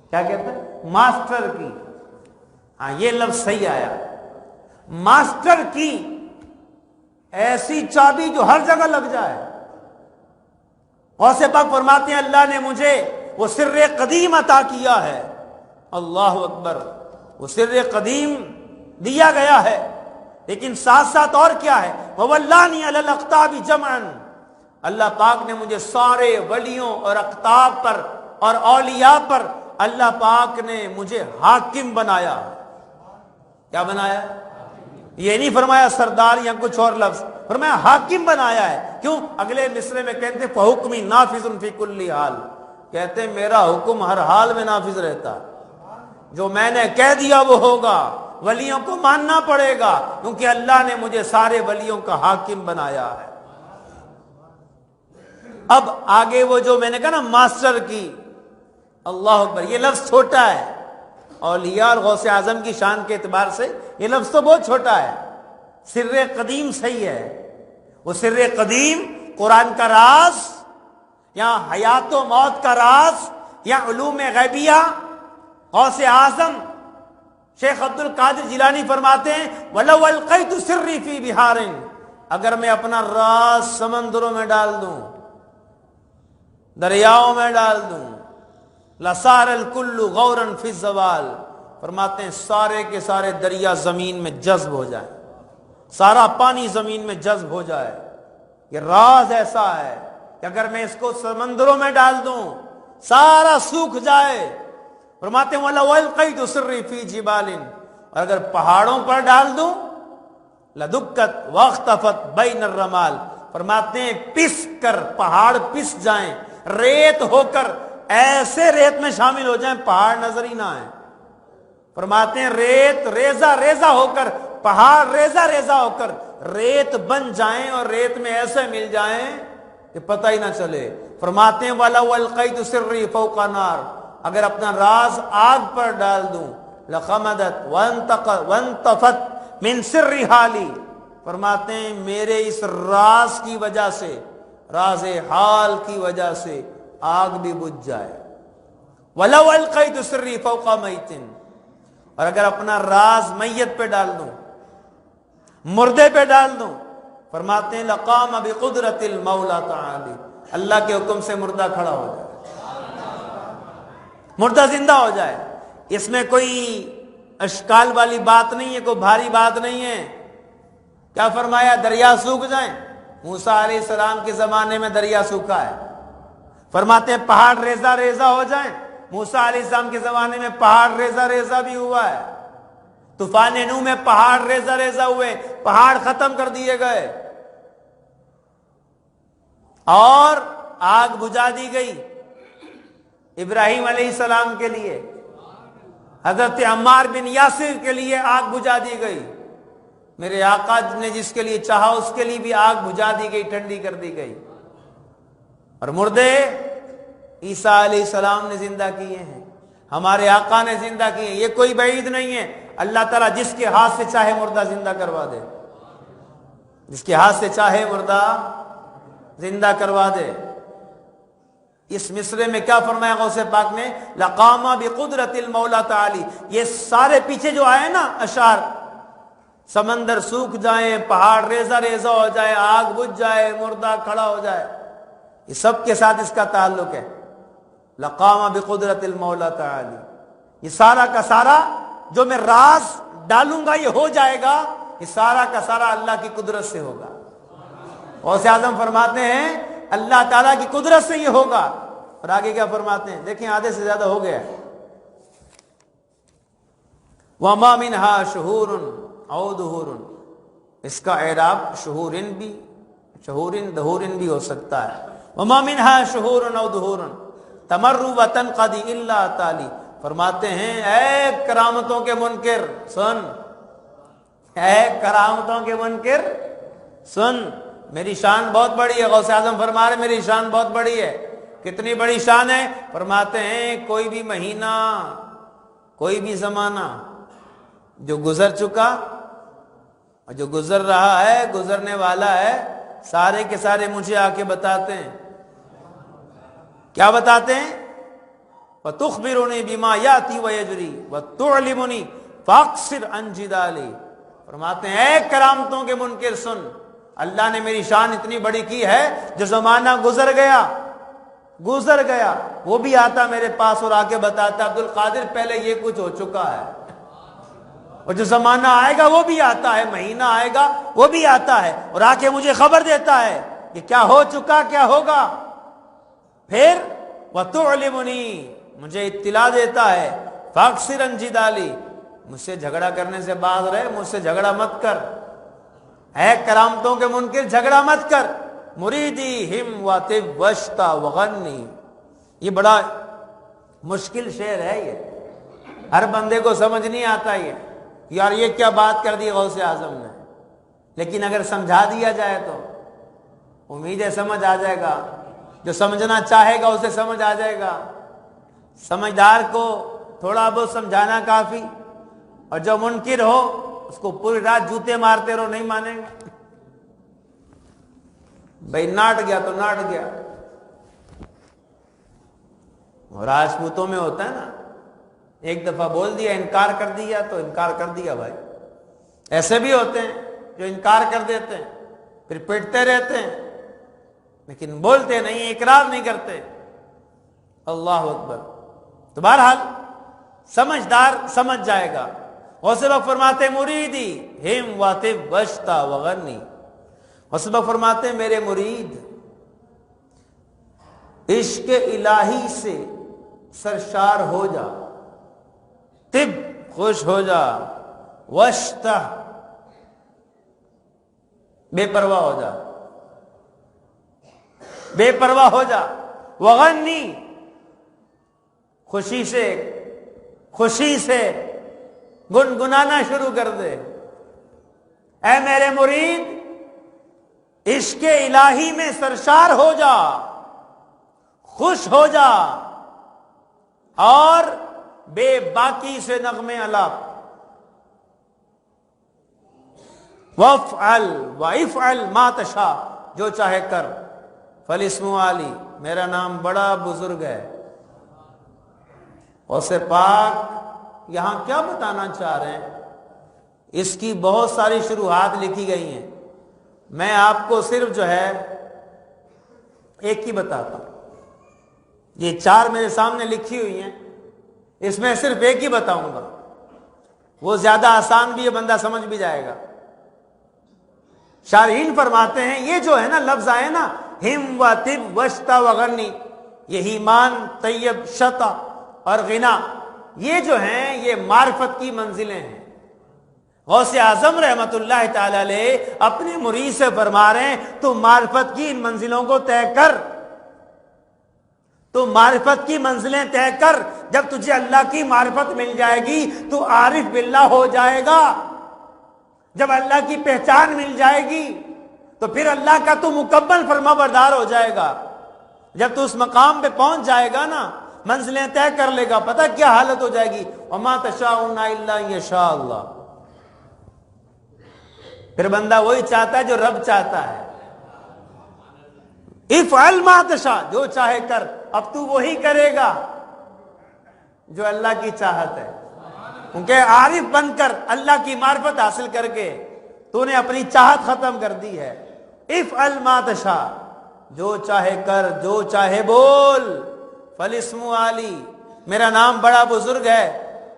کیا کہتے ہیں؟ ماسٹر کی۔ ہاں یہ لفظ صحیح آیا، ماسٹر کی، ایسی چابی جو ہر جگہ لگ جائے۔ غوث پاک فرماتے ہیں اللہ نے مجھے وہ سر قدیم عطا کیا ہے۔ اللہ اکبر، وہ سر قدیم دیا گیا ہے، لیکن ساتھ ساتھ اور کیا ہے؟ وَوَلَّانِي عَلَى الْأَقْطَابِ جَمْعًا، اللہ پاک نے مجھے سارے ولیوں اور اقطاب پر اور اولیاء پر اللہ پاک نے مجھے حاکم بنایا۔ کیا بنایا؟ یہ نہیں فرمایا سردار یا کچھ اور لفظ، فرمایا حاکم بنایا ہے۔ کیوں؟ اگلے مصرے میں کہتے ہیں فَحُکْمِي نَافِذٌ فِي كُلِّ حال، کہتے ہیں میرا حکم ہر حال میں نافذ رہتا ہے، جو میں نے کہہ دیا وہ ہوگا، ولیوں کو ماننا پڑے گا کیونکہ اللہ نے مجھے سارے ولیوں کا حاکم بنایا ہے۔ اب آگے وہ جو میں نے کہا نا ماسٹر کی، اللہ اکبر، یہ لفظ چھوٹا ہے، اولیاء اور غوث اعظم کی شان کے اعتبار سے یہ لفظ تو بہت چھوٹا ہے۔ سر قدیم صحیح ہے، وہ سر قدیم قرآن کا راز یا حیات و موت کا راز یا علوم غیبیہ۔ غوث اعظم شیخ عبد القادر جیلانی فرماتے ہیں وَلَوْ أَلْقَيْتُ سِرِّي فِي بِحَارٍ، اگر میں اپنا راز سمندروں میں ڈال دوں، دریاؤں میں ڈال دوں، لَصَارَ الْكُلُّ غَوْرًا فِي الزَّوَالِ، فرماتے ہیں سارے کے سارے دریا زمین میں جذب ہو جائیں، سارا پانی زمین میں جذب ہو جائے۔ یہ راز ایسا ہے کہ اگر میں اس کو سمندروں میں ڈال دوں سارا سوکھ جائے۔ فرماتے ہیں وَلَوْ أَلْقَيْتُ سِرِّي فِي جِبَالٍ، اور اگر پہاڑوں پر ڈال دوں لَدُكَّتْ وَاخْتَفَتْ بَيْنَ الرَّمَالِ، فرماتے ہیں پس کر پہاڑ پس جائیں، ریت ہو کر ایسے ریت میں شامل ہو جائیں پہاڑ نظر ہی نہ آئیں۔ فرماتے ہیں ریت ریزہ ریزہ ہو کر، پہاڑ ریزہ ریزہ ہو کر ریت بن جائیں اور ریت میں ایسے مل جائیں کہ پتہ ہی نہ چلے۔ فرماتے ہیں وَلَوْ أَلْقَيْتُ سِرِّي فَوْقَ نَارٍ، اگر اپنا راز آگ پر ڈال دوں لَخَمَدَتْ وَانْتَفَتْ مِنْ سِرِّ حَالِي، فرماتے ہیں میرے اس راز کی وجہ سے، راز حال کی وجہ سے آگ بھی بجھ جائے۔ وَلَوْ أَلْقَيْتُ سِرِّي فَوْقَ مَيْتٍ، اور اگر اپنا راز میت پہ ڈال دوں، مردے پہ ڈال دوں، فرماتے ہیں لَقَامَ بِقُدْرَةِ الْمَوْلَى تَعَالِي، اللہ کے حکم سے مردہ کھڑا ہو جائے، مردہ زندہ ہو جائے۔ اس میں کوئی اشکال والی بات نہیں ہے، کوئی بھاری بات نہیں ہے۔ کیا فرمایا؟ دریا سوکھ جائیں، موسیٰ علیہ السلام کے زمانے میں دریا سوکھا ہے۔ فرماتے ہیں پہاڑ ریزہ ریزہ ہو جائیں، موسیٰ علیہ السلام کے زمانے میں پہاڑ ریزہ ریزہ بھی ہوا ہے۔ طوفان نوح میں پہاڑ ریزہ ریزہ ہوئے، پہاڑ ختم کر دیے گئے اور آگ بجھا دی گئی ابراہیم علیہ السلام کے لیے، حضرت عمار بن یاسر کے لیے آگ بجھا دی گئی، میرے آقا نے جس کے لیے چاہا اس کے لیے بھی آگ بجھا دی گئی، ٹھنڈی کر دی گئی۔ اور مردے عیسیٰ علیہ السلام نے زندہ کیے ہیں، ہمارے آقا نے زندہ کیے ہیں، یہ کوئی بعید نہیں ہے۔ اللہ تعالیٰ جس کے ہاتھ سے چاہے مردہ زندہ کروا دے، جس کے ہاتھ سے چاہے مردہ زندہ کروا دے۔ اس مصرے میں کیا فرمایا غوث پاک نے؟ لَقَامَ بِقُدْرَةِ الْمَوْلَى تَعَالِي، یہ سارے پیچھے جو آئے نا اشعار، سمندر سوکھ جائیں، پہاڑ ریزہ ریزہ ہو جائے، آگ بجھ جائے، مردہ کھڑا ہو جائے، یہ سب کے ساتھ اس کا تعلق ہے۔ لقام بقدرت المولا تعالی، یہ سارا کا سارا جو میں راز ڈالوں گا یہ ہو جائے گا، یہ سارا کا سارا اللہ کی قدرت سے ہوگا۔ غوث اعظم فرماتے ہیں اللہ تعالیٰ کی قدرت سے یہ ہوگا، اور آگے کیا فرماتے ہیں دیکھیں، آدھے سے زیادہ ہو گیا۔ وَمَا مِنْهَا شُهُورٌ أَوْ دُهُورٌ، اس کا اعراب شہورن بھی، شہورن دہورن بھی ہو سکتا ہے۔ وَمَا مِنْهَا شُهُورٌ أَوْ دُهُورٌ تَمَرُّ وَتَنْقَضِي إِلَّا تَعْلِي، فرماتے ہیں اے کرامتوں کے منکر سن، اے کرامتوں کے منکر سن، میری شان بہت بڑی ہے۔ غوث اعظم فرما رہے میری شان بہت بڑی ہے۔ کتنی بڑی شان ہے؟ فرماتے ہیں کوئی بھی مہینہ، کوئی بھی زمانہ جو گزر چکا اور جو گزر رہا ہے، گزرنے والا ہے، سارے کے سارے مجھے آ کے بتاتے ہیں۔ کیا بتاتے ہیں؟ وَتُخْبِرُنِي بِمَا يَأْتِي وَيَجْرِي وَتُعْلِمُنِي فَأَقْصِرْ عَنْ جِدَالِي، فرماتے ہیں اے کرامتوں کے منکر سن، اللہ نے میری شان اتنی بڑی کی ہے، جو زمانہ گزر گیا وہ بھی آتا میرے پاس اور آ کے بتاتا عبد القادر پہلے یہ کچھ ہو چکا ہے، اور جو زمانہ آئے گا وہ بھی آتا ہے، مہینہ آئے گا وہ بھی آتا ہے، اور آ کے مجھے خبر دیتا ہے کہ کیا ہو چکا کیا ہوگا۔ پھر وَتُعْلِمُنِي، مجھے اطلاع دیتا ہے، فَأَقْصِرْ عَنْ جِدَالِي، مجھ سے جھگڑا کرنے سے باز رہے، مجھ سے جھگڑا مت کر، اے کرامتوں کے منکر جھگڑا مت کر۔ مریدی ہم واتب وشتا وغنی، یہ بڑا مشکل شعر ہے، یہ ہر بندے کو سمجھ نہیں آتا، یہ یار یہ کیا بات کر دی غوث اعظم نے، لیکن اگر سمجھا دیا جائے تو امید ہے سمجھ آ جائے گا، جو سمجھنا چاہے گا اسے سمجھ آ جائے گا۔ سمجھدار کو تھوڑا بہت سمجھانا کافی، اور جو منکر ہو اس کو پوری رات جوتے مارتے رہو، نہیں مانے گا۔ بھائی ناٹ گیا تو ناٹ گیا، اور راجپوتوں میں ہوتا ہے نا، ایک دفعہ بول دیا انکار کر دیا تو انکار کر دیا بھائی۔ ایسے بھی ہوتے ہیں جو انکار کر دیتے ہیں پھر پیٹتے رہتے ہیں، لیکن بولتے نہیں، اقرار نہیں کرتے۔ اللہ اکبر۔ تو بہرحال سمجھدار سمجھ جائے گا۔ غوث پاک فرماتے مریدی ہم واتب وشتا وغنی، غوث پاک فرماتے میرے مرید عشق الہی سے سرشار ہو جا، طب خوش ہو جا، وشتا بے پرواہ ہو جا، بے پرواہ ہو جا، وغنی خوشی سے گنگنانا شروع کر دے۔ اے میرے مرید عشق الہی میں سرشار ہو جا، خوش ہو جا، اور بے باکی سے نغمے الاپ۔ وَافْعَلْ وَافْعَلْ مَا تَشَاءُ، جو چاہے کر، فَالِاسْمُ عَلِي، میرا نام بڑا بزرگ ہے۔ غوث پاک یہاں کیا بتانا چاہ رہے ہیں؟ اس کی بہت ساری شروحات لکھی گئی ہیں، میں آپ کو صرف جو ہے ایک ہی بتاتا ہوں۔ یہ 4 میرے سامنے لکھی ہوئی ہیں، اس میں صرف ایک ہی بتاؤں گا، وہ زیادہ آسان بھی ہے، بندہ سمجھ بھی جائے گا۔ شارحین فرماتے ہیں یہ جو ہے نا لفظ آئے نا، ہم و طب وشتا وغنی، یہ ایمان، طیب، شتا اور غنا، یہ جو ہیں یہ معرفت کی منزلیں ہیں۔ غوث اعظم رحمت اللہ تعالی علیہ اپنے مرید سے فرما رہے ہیں تو معرفت کی ان منزلوں کو طے کر، تو معرفت کی منزلیں طے کر، جب تجھے اللہ کی معرفت مل جائے گی تو عارف باللہ ہو جائے گا، جب اللہ کی پہچان مل جائے گی تو پھر اللہ کا تو مکمل فرما بردار ہو جائے گا۔ جب تو اس مقام پہ پہنچ جائے گا نا، منزلیں طے کر لے گا، پتہ کیا حالت ہو جائے گی؟ وَمَا تَشَاءُونَ إِلَّا أَن يَشَاءَ اللَّهُ، پھر بندہ وہی چاہتا ہے جو رب چاہتا ہے۔ افعل ما تشاء، جو چاہے کر، اب تو وہی کرے گا جو اللہ کی چاہت ہے۔ کیونکہ عارف بن کر اللہ کی معرفت حاصل کر کے تو نے اپنی چاہت ختم کر دی ہے. افعل ما تشاء، جو چاہے کر، جو چاہے بول. فالاسم علی، میرا نام بڑا بزرگ ہے.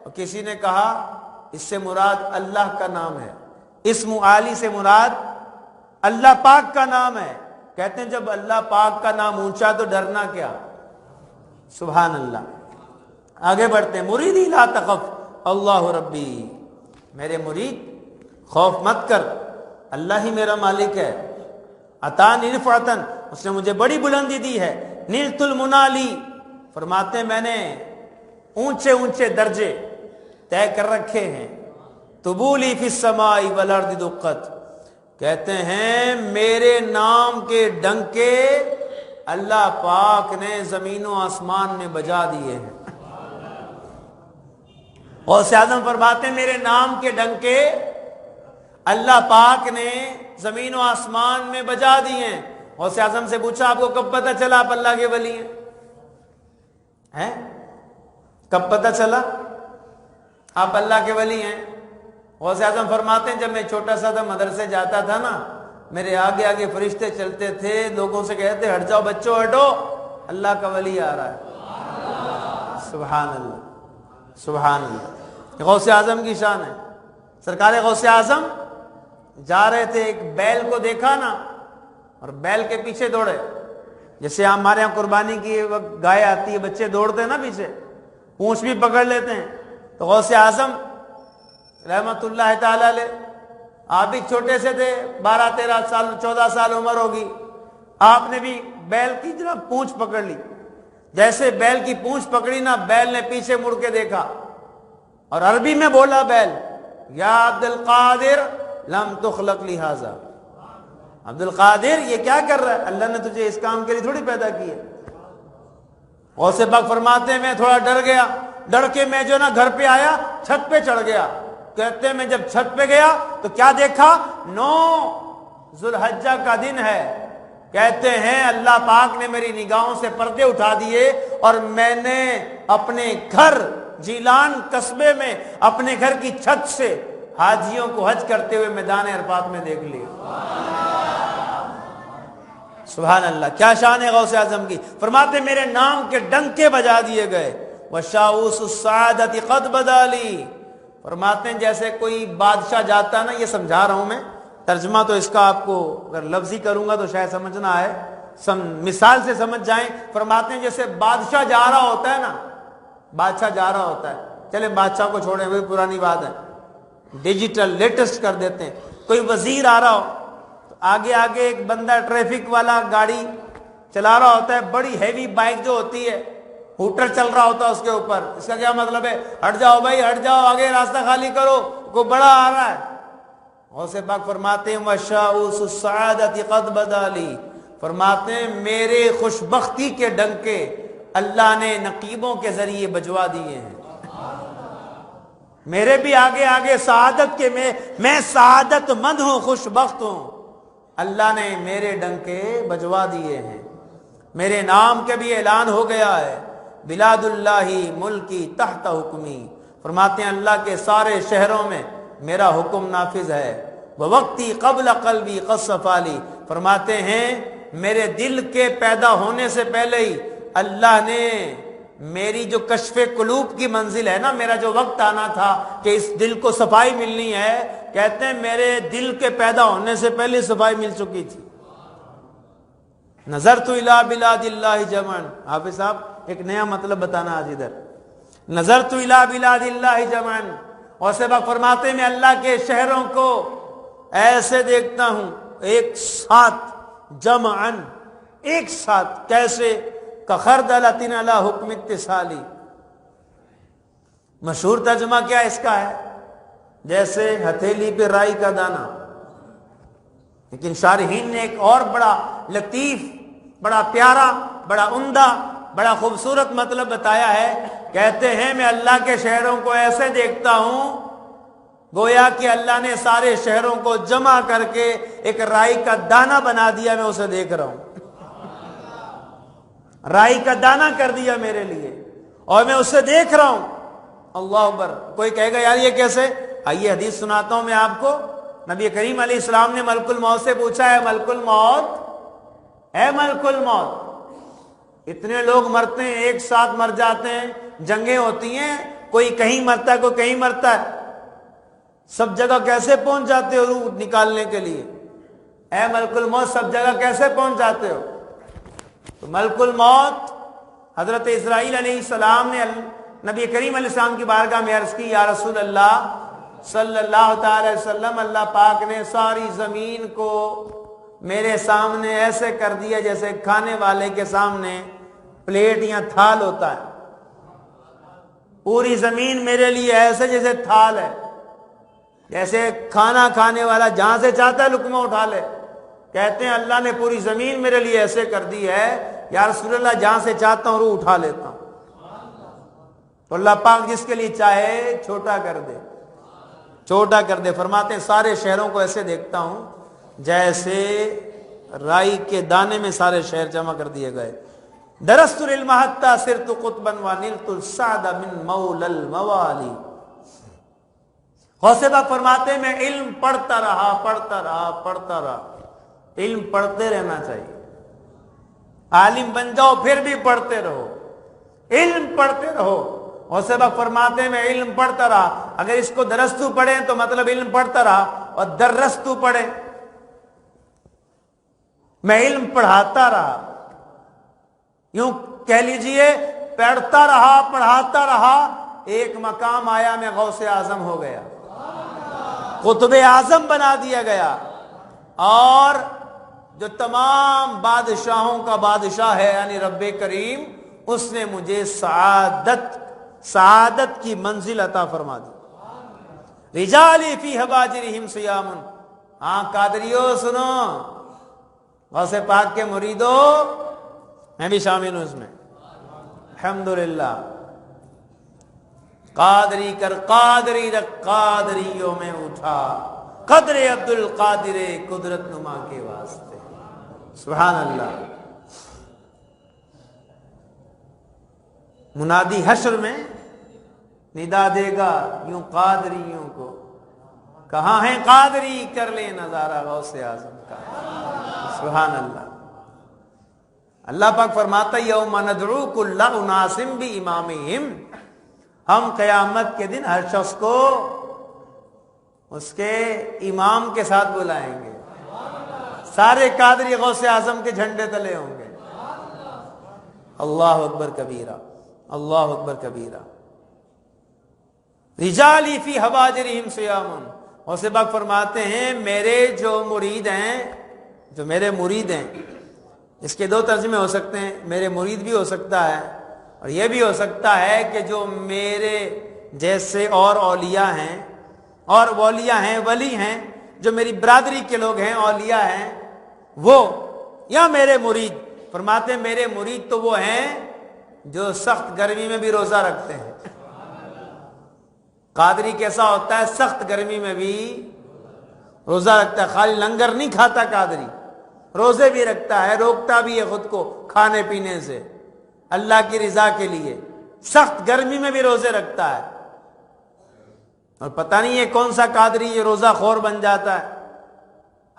اور کسی نے کہا اس سے مراد اللہ کا نام ہے. اسم علی سے مراد اللہ پاک کا نام ہے. کہتے ہیں جب اللہ پاک کا نام اونچا تو ڈرنا کیا. سبحان اللہ. آگے بڑھتے ہیں. مریدی لا تخف اللہ ربی، میرے مرید خوف مت کر، اللہ ہی میرا مالک ہے. عطانی رفعتن، اس نے مجھے بڑی بلندی دی ہے. نلت المنالی، فرماتے ہیں میں نے اونچے اونچے درجے طے کر رکھے ہیں. طبولی فی السماء والارض دقت، کہتے ہیں میرے نام کے ڈنکے اللہ پاک نے زمین و آسمان میں بجا دیے ہیں. غوث اعظم فرماتے ہیں میرے نام کے ڈنکے اللہ پاک نے زمین و آسمان میں بجا دیے ہیں. غوث اعظم سے پوچھا آپ کو کب پتہ چلا آپ اللہ کے ولی ہیں؟ کب پتہ چلا آپ اللہ کے ولی ہیں؟ غوث اعظم فرماتے ہیں جب میں چھوٹا سا تھا مدرسے جاتا تھا نا، میرے آگے آگے فرشتے چلتے تھے، لوگوں سے کہتے ہٹ جاؤ بچوں ہٹو، اللہ کا ولی آ رہا ہے. سبحان اللہ سبحان اللہ. غوث اعظم کی شان ہے. سرکار غوث اعظم جا رہے تھے، ایک بیل کو دیکھا نا اور بیل کے پیچھے دوڑے. جیسے ہمارے یہاں قربانی کی وقت گائے آتی ہے، بچے دوڑتے ہیں نا پیچھے، پونچھ بھی پکڑ لیتے ہیں. تو غوث اعظم رحمت اللہ تعالی علیہ، آپ بھی چھوٹے سے تھے، 12-13 سال 14 سال عمر ہوگی، آپ نے بھی بیل کی طرف پونچھ پکڑ لی. جیسے بیل کی پونچھ پکڑی نا، بیل نے پیچھے مڑ کے دیکھا اور عربی میں بولا بیل، یا عبد القادر لم تخلق لہذا، عبد القادر یہ کیا کر رہا ہے، اللہ نے تجھے اس کام کے لیے تھوڑی پیدا کی ہے. غوث پاک فرماتے ہیں میں تھوڑا ڈر گیا، ڈر کے میں جو نا گھر پہ آیا، چھت پہ چڑھ گیا. کہتے ہیں میں جب چھت پہ گیا تو کیا دیکھا، 9 ذوالحجہ کا دن ہے. کہتے ہیں اللہ پاک نے میری نگاہوں سے پردے اٹھا دیے اور میں نے اپنے گھر جیلان قصبے میں اپنے گھر کی چھت سے حاجیوں کو حج کرتے ہوئے میدان عرفات میں دیکھ لیا. سبحان اللہ. کیا شان ہے غوث اعظم کی. فرماتے میرے نام کے ڈنکے بجا دیے گئے. وَشَاؤُسُ السَّعَادَةِ قَدْ بَدَا لِي، فرماتے ہیں جیسے کوئی بادشاہ جاتا نا، یہ سمجھا رہا ہوں میں، ترجمہ تو اس کا آپ کو اگر لفظی کروں گا تو شاید سمجھنا آئے، مثال سے سمجھ جائیں. فرماتے ہیں جیسے بادشاہ جا رہا ہوتا ہے نا، بادشاہ جا رہا ہوتا ہے، چلے بادشاہ کو چھوڑیں وہی پرانی بات ہے، ڈیجیٹل لیٹسٹ کر دیتے ہیں. کوئی وزیر آ رہا ہو تو آگے آگے ایک بندہ ٹریفک والا گاڑی چلا رہا ہوتا ہے، بڑی ہیوی بائک جو ہوتی ہے، ہوٹر چل رہا ہوتا ہے اس کے اوپر. اس کا کیا مطلب ہے، ہٹ جاؤ بھائی ہٹ جاؤ، آگے راستہ خالی کرو، کوئی بڑا آ رہا ہے. غوث پاک فرماتے ہیں وَشَاؤُسُ السَّعَادَةِ قَدْ بَدَا لِي، فرماتے ہیں میرے خوش بختی کے ڈنکے اللہ نے نقیبوں کے ذریعے بجوا دیے ہیں. میرے بھی آگے آگے سعادت کے میں سعادت مند ہوں، خوش بخت ہوں، اللہ نے میرے ڈنکے بجوا دیے ہیں. میرے نام کے بھی اعلان ہو گیا ہے، بلاد اللہ ملکی تحت حکمی، فرماتے ہیں اللہ کے سارے شہروں میں میرا حکم نافذ ہے. وقتی قبل قلبی قد صفا لی، فرماتے ہیں میرے دل کے پیدا ہونے سے پہلے ہی اللہ نے میری جو کشف قلوب کی منزل ہے نا، میرا جو وقت آنا تھا کہ اس دل کو صفائی ملنی ہے، کہتے ہیں میرے دل کے پیدا ہونے سے پہلے صفائی مل چکی تھی. نظرت الی بلاد اللہ جمعا، حافظ صاحب ایک نیا مطلب بتانا آج ادھر، نظرت الی بلاد اللہ جمعا. اور سبق فرماتے میں اللہ کے شہروں کو ایسے دیکھتا ہوں ایک ساتھ، جمعا ایک ساتھ، کیسے، کخردلۃ علی حکم اتصالی. مشہور ترجمہ کیا اس کا ہے، جیسے ہتھیلی پہ رائی کا دانہ. لیکن شارحین نے ایک اور بڑا لطیف، بڑا پیارا، بڑا عمدہ، بڑا خوبصورت مطلب بتایا ہے. کہتے ہیں میں اللہ کے شہروں کو ایسے دیکھتا ہوں گویا کہ اللہ نے سارے شہروں کو جمع کر کے ایک رائی کا دانہ بنا دیا، میں اسے دیکھ رہا ہوں. رائی کا دانہ کر دیا میرے لیے اور میں اسے دیکھ رہا ہوں. اللہ اکبر. کوئی کہے گا یار یہ کیسے؟ آئیے حدیث سناتا ہوں میں آپ کو. نبی کریم علیہ السلام نے ملک الموت سے پوچھا ہے ملک الموت، اے ملک الموت، اتنے لوگ مرتے ہیں، ایک ساتھ مر جاتے ہیں، جنگیں ہوتی ہیں، کوئی کہیں مرتا ہے کوئی کہیں مرتا ہے، سب جگہ کیسے پہنچ جاتے ہو روح نکالنے کے لیے؟ اے ملک الموت سب جگہ کیسے پہنچ جاتے ہو؟ تو ملک الموت حضرت اسرائیل علیہ السلام نے نبی کریم علیہ السلام کی بارگاہ میں عرض کی، یا رسول اللہ صلی اللہ تعالی وسلم، اللہ پاک نے ساری زمین کو میرے سامنے ایسے کر دیا جیسے کھانے والے کے سامنے پلیٹ یا تھال ہوتا ہے. پوری زمین میرے لیے ایسے جیسے تھال ہے، جیسے کھانا کھانے والا جہاں سے چاہتا ہے لقمہ اٹھا لے. کہتے ہیں اللہ نے پوری زمین میرے لیے ایسے کر دی ہے، یا رسول اللہ جہاں سے چاہتا ہوں روح اٹھا لیتا ہوں. تو اللہ پاک جس کے لیے چاہے چھوٹا کر دے، چھوٹا کر دے. فرماتے ہیں سارے شہروں کو ایسے دیکھتا ہوں جیسے رائی کے دانے میں سارے شہر جمع کر دیے گئے. درست العلم حتی صرت قطبا ونلت السعد من مول الموالی. غوث پاک فرماتے ہیں میں علم پڑھتا رہا. علم پڑھتے رہنا چاہیے. عالم بن جاؤ پھر بھی پڑھتے رہو، علم پڑھتے رہو. غوث پاک فرماتے ہیں میں علم پڑھتا رہا. اگر اس کو درستو پڑھیں تو مطلب علم پڑھتا رہا، اور درستو پڑھیں میں علم پڑھاتا رہا. یوں کہہ لیجئے پڑھتا رہا پڑھاتا رہا، ایک مقام آیا میں غوث اعظم ہو گیا، قطب اعظم بنا دیا گیا. اور جو تمام بادشاہوں کا بادشاہ ہے یعنی رب کریم، اس نے مجھے سعادت کی منزل عطا فرما دی. رجالی فی حباجرہم سیام. ہاں قادریو سنو، غوث پاک کے مریدو، میں بھی شامل ہوں اس میں. الحمدللہ قادری کر قادری رکھ قادریوں میں اٹھا، قدر عبد القادر قدرت نما کے واسطے. سبحان اللہ. منادی حشر میں ندا دے گا یوں قادریوں کو، کہاں ہیں قادری کر لے نظارہ غوث اعظم کا. سبحان اللہ. اللہ پاک فرماتا یوم ندعو کل اناس بامامہم. ہم قیامت کے دن ہر شخص کو اس کے امام کے ساتھ بلائیں گے. سارے قادری غوث اعظم کے جھنڈے تلے ہوں گے. اللہ اکبر کبیرہ، اللہ اکبر کبیرہ. رجالی فی حواجرہم سیام. غوث پاک فرماتے ہیں میرے جو مرید ہیں، جو میرے مرید ہیں، اس کے دو ترجمے ہو سکتے ہیں. میرے مرید بھی ہو سکتا ہے، اور یہ بھی ہو سکتا ہے کہ جو میرے جیسے اور اولیاء ہیں، اور اولیاء ہیں ولی ہیں، جو میری برادری کے لوگ ہیں اولیاء ہیں وہ، یا میرے مرید. فرماتے ہیں میرے مرید تو وہ ہیں جو سخت گرمی میں بھی روزہ رکھتے ہیں. قادری کیسا ہوتا ہے؟ سخت گرمی میں بھی روزہ رکھتا ہے. خالی لنگر نہیں کھاتا قادری، روزے بھی رکھتا ہے، روکتا بھی ہے خود کو کھانے پینے سے اللہ کی رضا کے لیے. سخت گرمی میں بھی روزے رکھتا ہے. اور پتہ نہیں ہے کون سا قادری یہ روزہ خور بن جاتا ہے.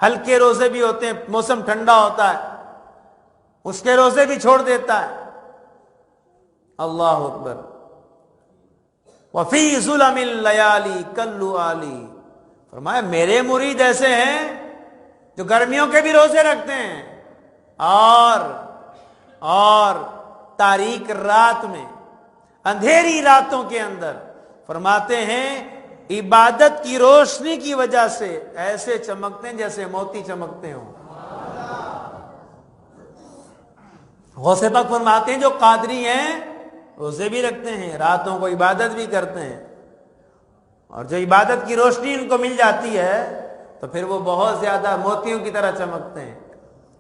ہلکے روزے بھی ہوتے ہیں، موسم ٹھنڈا ہوتا ہے اس کے روزے بھی چھوڑ دیتا ہے. اللہ اکبر. وفی ظلم اللیالی کاللؤلی. فرمایا میرے مرید ایسے ہیں جو گرمیوں کے بھی روزے رکھتے ہیں، اور تاریک رات میں، اندھیری راتوں کے اندر فرماتے ہیں عبادت کی روشنی کی وجہ سے ایسے چمکتے ہیں جیسے موتی چمکتے ہوں. غوث پاک فرماتے ہیں جو قادری ہیں روزے بھی رکھتے ہیں، راتوں کو عبادت بھی کرتے ہیں، اور جو عبادت کی روشنی ان کو مل جاتی ہے تو پھر وہ بہت زیادہ موتیوں کی طرح چمکتے ہیں.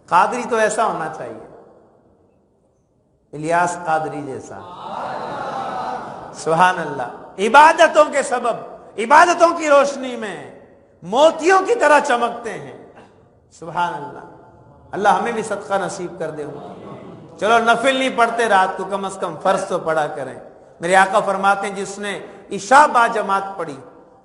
قادری تو ایسا ہونا چاہیے، الیاس قادری جیسا. سبحان اللہ. عبادتوں کے سبب، عبادتوں کی روشنی میں موتیوں کی طرح چمکتے ہیں. سبحان اللہ. اللہ ہمیں بھی صدقہ نصیب کر دے. چلو نفل نہیں پڑھتے رات کو، کم از کم فرض تو پڑھا کریں. میرے آقا فرماتے ہیں جس نے عشاء با جماعت پڑھی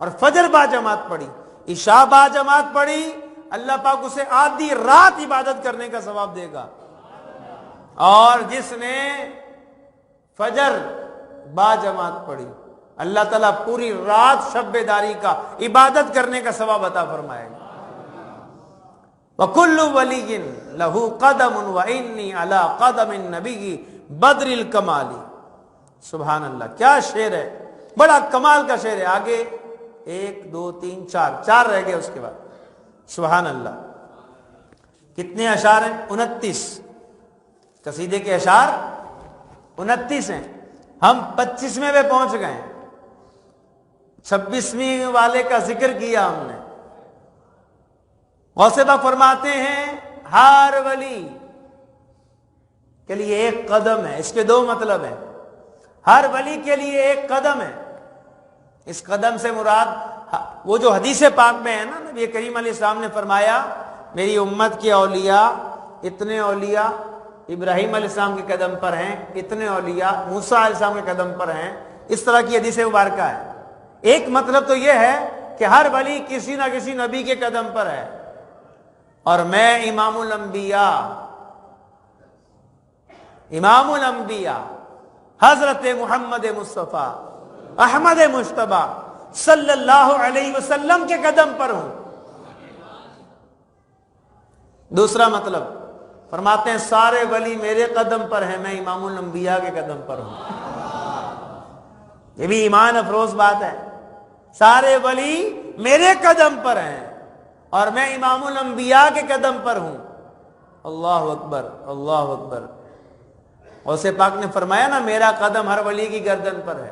اور فجر با جماعت پڑھی، عشاء با جماعت پڑھی، اللہ پاک اسے آدھی رات عبادت کرنے کا ثواب دے گا، اور جس نے فجر با جماعت پڑھی اللہ تعالیٰ پوری رات شب بیداری کا عبادت کرنے کا ثواب عطا فرمائے گا۔ وَكُلُّ وَلِيٍّ لَهُ قَدَمٌ وَإِنِّي عَلَىٰ قَدَمِ النَّبِيِّ بَدْرِ الْكَمَالِ۔ سبحان اللہ، کیا شعر ہے، بڑا کمال کا شعر ہے۔ آگے 1 2 3 4 رہ گئے اس کے بعد۔ سبحان اللہ، کتنے اشعار ہیں؟ 29 قصیدے کے اشعار 29 ہیں، ہم 25ویں پہ پہنچ گئے، 26ویں والے کا ذکر کیا ہم نے۔ غوث پاک فرماتے ہیں ہر ولی کے لیے ایک قدم ہے، اس کے 2 مطلب ہیں۔ ہر ولی کے لیے ایک قدم ہے، اس قدم سے مراد وہ جو حدیث پاک میں ہے نا، نبی کریم علیہ السلام نے فرمایا میری امت کے اولیاء اتنے اولیاء ابراہیم علیہ السلام کے قدم پر ہیں، اتنے اولیاء موسیٰ علیہ السلام کے قدم پر ہیں، اس طرح کی حدیث مبارکہ ہے۔ ایک مطلب تو یہ ہے کہ ہر ولی کسی نہ کسی نبی کے قدم پر ہے، اور میں امام الانبیاء حضرت محمد مصطفیٰ احمد مجتبیٰ صلی اللہ علیہ وسلم کے قدم پر ہوں۔ دوسرا مطلب فرماتے ہیں سارے ولی میرے قدم پر ہیں، میں امام الانبیاء کے قدم پر ہوں۔ یہ بھی ایمان افروز بات ہے، سارے ولی میرے قدم پر ہیں اور میں امام الانبیاء کے قدم پر ہوں۔ اللہ اکبر، اللہ اکبر۔ غوث پاک نے فرمایا نا میرا قدم ہر ولی کی گردن پر ہے،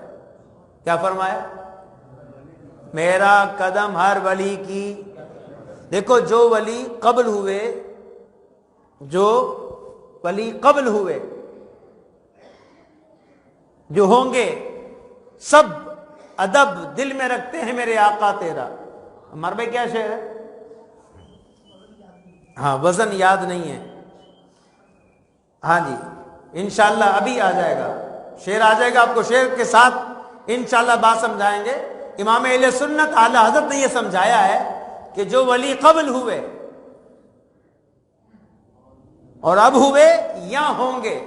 کیا فرمایا؟ میرا قدم ہر ولی کی۔ دیکھو جو ولی قبل ہوئے، جو ولی قبل ہوئے، جو ہوں گے، سب ادب دل میں رکھتے ہیں میرے آقا تیرا۔ ہمارے بھائی کیا شعر ہے؟ ہاں وزن یاد نہیں ہے، ہاں جی انشاءاللہ ابھی آ جائے گا، شعر آ جائے گا، آپ کو شعر کے ساتھ انشاءاللہ بات سمجھائیں گے۔ امام اہل سنت اعلی حضرت نے یہ سمجھایا ہے کہ جو ولی قبل ہوئے اور اب ہوئے یا ہوں گے،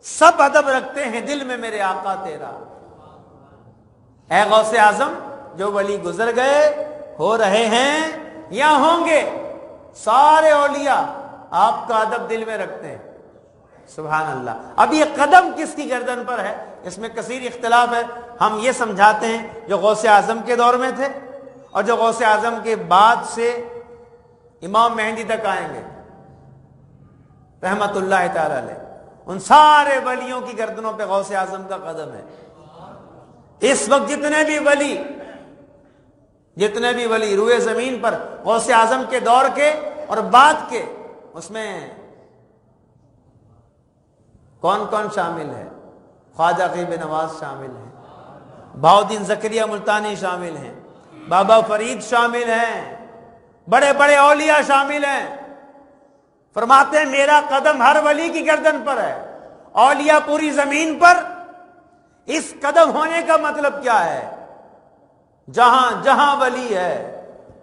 سب ادب رکھتے ہیں دل میں میرے آقا تیرا۔ اے غوث اعظم، جو ولی گزر گئے، ہو رہے ہیں یا ہوں گے، سارے اولیاء آپ کا ادب دل میں رکھتے ہیں۔ سبحان اللہ۔ اب یہ قدم کس کی گردن پر ہے، اس میں کثیر اختلاف ہے۔ ہم یہ سمجھاتے ہیں جو غوث اعظم کے دور میں تھے اور جو غوث اعظم کے بعد سے امام مہدی تک آئیں گے رحمت اللہ تعالی علیہ، ان سارے ولیوں کی گردنوں پہ غوث اعظم کا قدم ہے۔ اس وقت جتنے بھی ولی روئے زمین پر غوث اعظم کے دور کے اور بعد کے، اس میں کون کون شامل ہے؟ خواجہ غیب نواز شامل ہیں، بہاؤالدین زکریا ملتانی شامل ہیں، بابا فرید شامل ہیں، بڑے بڑے اولیاء شامل ہیں۔ فرماتے ہیں میرا قدم ہر ولی کی گردن پر ہے۔ اولیاء پوری زمین پر، اس قدم ہونے کا مطلب کیا ہے؟ جہاں جہاں ولی ہے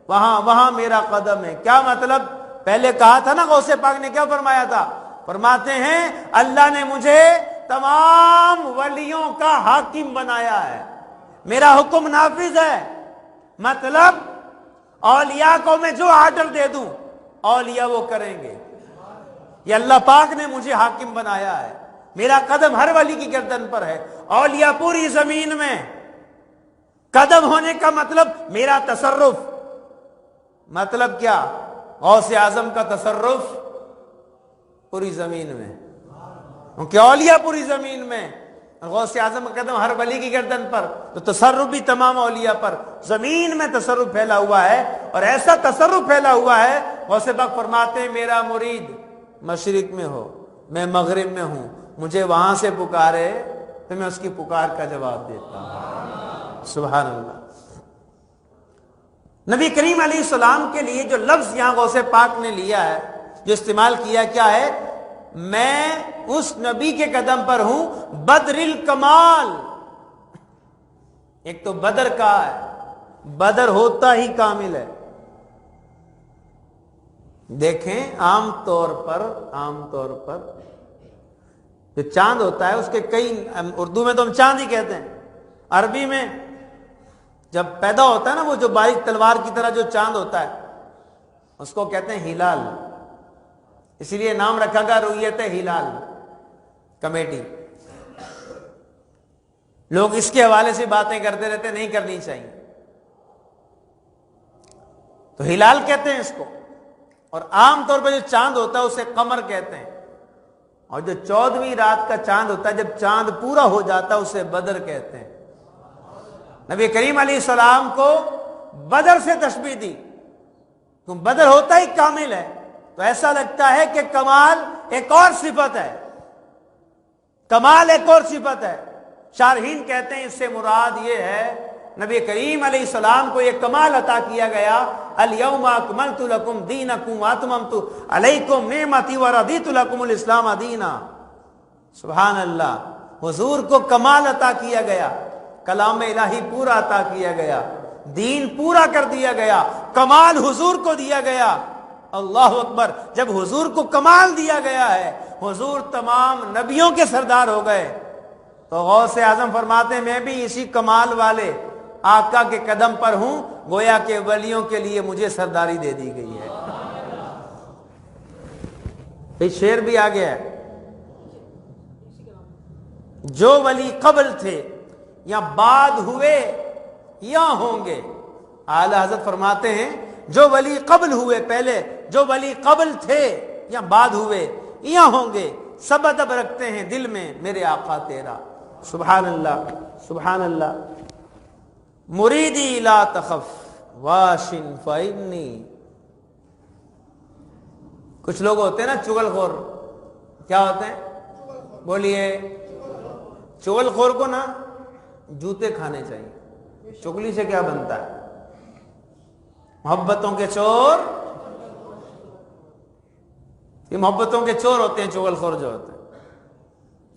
وہاں وہاں میرا قدم ہے۔ کیا مطلب؟ پہلے کہا تھا نا غوث پاک نے کیا فرمایا تھا؟ فرماتے ہیں اللہ نے مجھے تمام ولیوں کا حاکم بنایا ہے، میرا حکم نافذ ہے۔ مطلب اولیاء کو میں جو آرڈر دے دوں اولیاء وہ کریں گے۔ یہ اللہ پاک نے مجھے حاکم بنایا ہے، میرا قدم ہر ولی کی گردن پر ہے۔ اولیاء پوری زمین میں، قدم ہونے کا مطلب میرا تصرف۔ مطلب کیا؟ غوث اعظم کا تصرف پوری زمین میں، کیونکہ اولیاء پوری زمین میں، غوث اعظم کا قدم ہر ولی کی گردن پر، تو تصرف بھی تمام اولیاء پر۔ زمین میں تصرف پھیلا ہوا ہے، اور ایسا تصرف پھیلا ہوا ہے، غوث پاک فرماتے ہیں میرا مرید مشرق میں ہو، میں مغرب میں ہوں، مجھے وہاں سے پکارے تو میں اس کی پکار کا جواب دیتا ہوں۔ سبحان اللہ۔ نبی کریم علیہ السلام کے لیے جو لفظ یہاں غوث پاک نے لیا ہے، جو استعمال کیا، کیا ہے؟ میں اس نبی کے قدم پر ہوں بدر الکمال، ایک تو بدر کا ہے، بدر ہوتا ہی کامل ہے۔ دیکھیں عام طور پر جو چاند ہوتا ہے اس کے کئی، اردو میں تو ہم چاند ہی کہتے ہیں، عربی میں جب پیدا ہوتا ہے نا وہ جو باریک تلوار کی طرح جو چاند ہوتا ہے اس کو کہتے ہیں ہلال، اسی لیے نام رکھا گیا رؤیت ہلال کمیٹی۔ لوگ اس کے حوالے سے باتیں کرتے رہتے، نہیں کرنی چاہیے۔ تو ہلال کہتے ہیں اس کو، اور عام طور پہ جو چاند ہوتا ہے اسے قمر کہتے ہیں، اور جو 14ویں رات کا چاند ہوتا ہے جب چاند پورا ہو جاتا ہے اسے بدر کہتے ہیں۔ نبی کریم علیہ السلام کو بدر سے تشبیہ دی، تو بدر ہوتا ہی کامل ہے، تو ایسا لگتا ہے کہ کمال ایک اور صفت ہے، کمال ایک اور صفت ہے۔ شارحین کہتے ہیں اس سے مراد یہ ہے نبی کریم علیہ السلام کو یہ کمال عطا کیا گیا، الیوم اکملت لکم دینکم واتممت علیکم نعمتی ورضیت لکم الاسلام دینا۔ سبحان اللہ، حضور کو کمال عطا کیا گیا، کلام الہی پورا عطا کیا گیا، دین پورا کر دیا گیا، کمال حضور کو دیا گیا۔ اللہ اکبر، جب حضور کو کمال دیا گیا ہے، حضور تمام نبیوں کے سردار ہو گئے، تو غوث اعظم فرماتے ہیں میں بھی اسی کمال والے آقا کے قدم پر ہوں، گویا کہ ولیوں کے لیے مجھے سرداری دے دی گئی ہے۔ یہ شعر بھی آ گیا ہے، جو ولی قبل تھے یا بعد ہوئے یا ہوں گے۔ اعلی حضرت فرماتے ہیں جو ولی قبل ہوئے، پہلے جو ولی قبل تھے یا بعد ہوئے یا ہوں گے، سب ادب رکھتے ہیں دل میں میرے آقا تیرا۔ سبحان اللہ، سبحان اللہ۔ مریدی لا تخف واشن فإنی، کچھ لوگ ہوتے ہیں نا چغل خور، کیا ہوتے ہیں بولیے؟ چغل خور کو نا جوتے کھانے چاہیے، چغلی سے کیا بنتا ہے؟ محبتوں کے چور، یہ محبتوں کے چور ہوتے ہیں چغل خور جو ہوتے ہیں،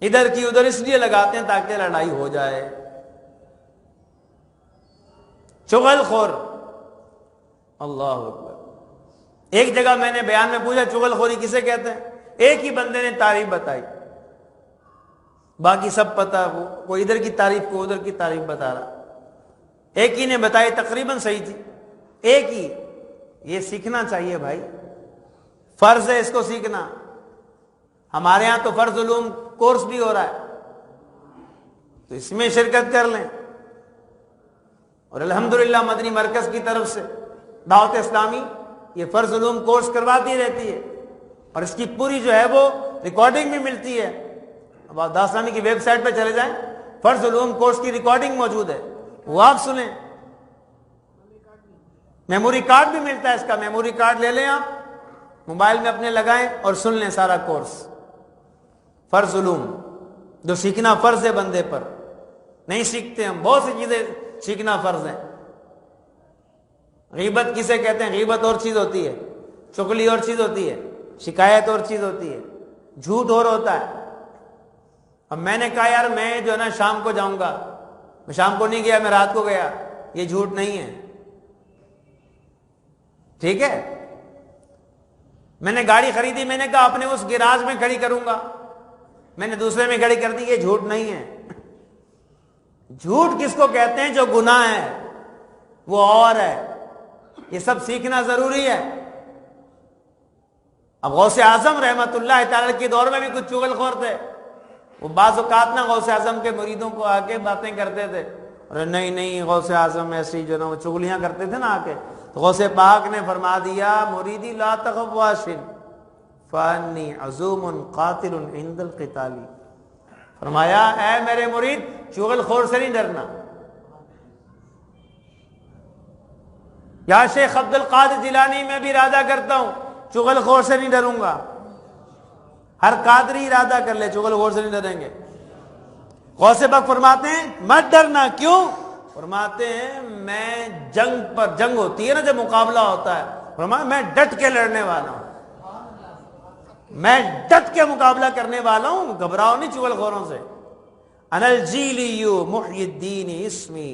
ادھر کی ادھر اس لیے لگاتے ہیں تاکہ لڑائی ہو جائے۔ چغل خور، اللہ اکبر۔ ایک جگہ میں نے بیان میں پوچھا چغل خوری کسے کہتے ہیں؟ ایک ہی بندے نے تعریف بتائی، باقی سب پتا، وہ کوئی ادھر کی تعریف کو ادھر کی تعریف بتا رہا، ایک ہی نے بتائی تقریباً صحیح تھی، ایک ہی۔ یہ سیکھنا چاہیے بھائی، فرض ہے اس کو سیکھنا۔ ہمارے ہاں تو فرض علوم کورس بھی ہو رہا ہے، تو اس میں شرکت کر لیں۔ اور الحمدللہ مدنی مرکز کی طرف سے دعوت اسلامی یہ فرض علوم کورس کرواتی رہتی ہے، اور اس کی پوری جو ہے وہ ریکارڈنگ بھی ملتی ہے۔ اب آپ دعوت اسلامی کی ویب سائٹ پہ چلے جائیں، فرض علوم کورس کی ریکارڈنگ موجود ہے، وہ آپ سنیں۔ میموری کارڈ بھی ملتا ہے اس کا، میموری کارڈ لے لیں آپ، موبائل میں اپنے لگائیں اور سن لیں سارا کورس۔ فرض علوم جو سیکھنا فرض ہے بندے پر، نہیں سیکھتے ہم، بہت سی چیزیں سیکھنا فرض ہے۔ غیبت کسے کہتے ہیں؟ غیبت اور چیز ہوتی ہے، چغلی اور چیز ہوتی ہے، شکایت اور چیز ہوتی ہے، جھوٹ اور ہوتا ہے۔ اب میں نے کہا یار میں جو ہے نا شام کو جاؤں گا، میں شام کو نہیں گیا، میں رات کو گیا، یہ جھوٹ نہیں ہے، ٹھیک ہے؟ میں نے گاڑی خریدی، میں نے کہا اپنے اس گیراج میں کھڑی کروں گا، میں نے دوسرے میں کھڑی کر دی، یہ جھوٹ نہیں ہے۔ جھوٹ کس کو کہتے ہیں؟ جو گناہ ہے وہ اور ہے، یہ سب سیکھنا ضروری ہے۔ اب غوث اعظم رحمت اللہ تعالی کے دور میں بھی کچھ چغل خور تھے، وہ بعض اوقات نہ غوث اعظم کے مریدوں کو آ کے باتیں کرتے تھے، اور نہیں غوث اعظم ایسی جو نا وہ چغلیاں کرتے تھے نا آ کے، تو غوث پاک نے فرما دیا مریدی لا تخف واشن فانی عزوم قاتل عند القتال، فرمایا اے میرے مرید چغل خور سے نہیں ڈرنا۔ یا شیخ عبد القادر جیلانی میں بھی ارادہ کرتا ہوں چغل خور سے نہیں ڈروں گا، ہر قادری ارادہ کر لے چغل خور سے نہیں ڈریں گے۔ غوث پاک فرماتے ہیں مت ڈرنا، کیوں؟ فرماتے ہیں میں جنگ ہوتی ہے نا جب مقابلہ ہوتا ہے، فرمایا میں ڈٹ کے لڑنے والا ہوں، میں ڈٹ کے مقابلہ کرنے والا ہوں، گھبراؤ نہیں چغل خوروں سے۔ انا الجیلی محی الدین اسمی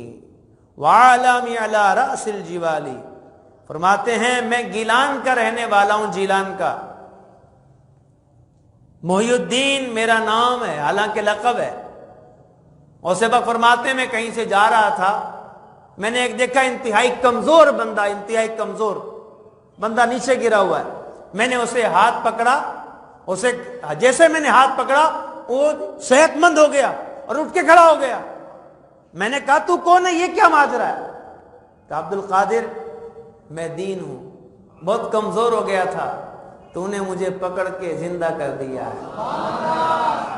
وعالمی علی رأس الجبالی، فرماتے ہیں میں گیلان کا رہنے والا ہوں، جیلان کا۔ محی الدین میرا نام ہے، حالانکہ لقب ہے۔ اور سبق فرماتے ہیں میں کہیں سے جا رہا تھا، میں نے ایک دیکھا انتہائی کمزور بندہ، انتہائی کمزور بندہ نیچے گرا ہوا ہے۔ میں نے اسے ہاتھ پکڑا، اسے جیسے میں نے ہاتھ پکڑا وہ صحت مند ہو گیا اور اٹھ کے کھڑا ہو گیا۔ میں نے کہا تو کون ہے، یہ کیا ماجرا ہے؟ کہا عبد القادر میں دین ہوں، بہت کمزور ہو گیا تھا، تو نے مجھے پکڑ کے زندہ کر دیا ہے۔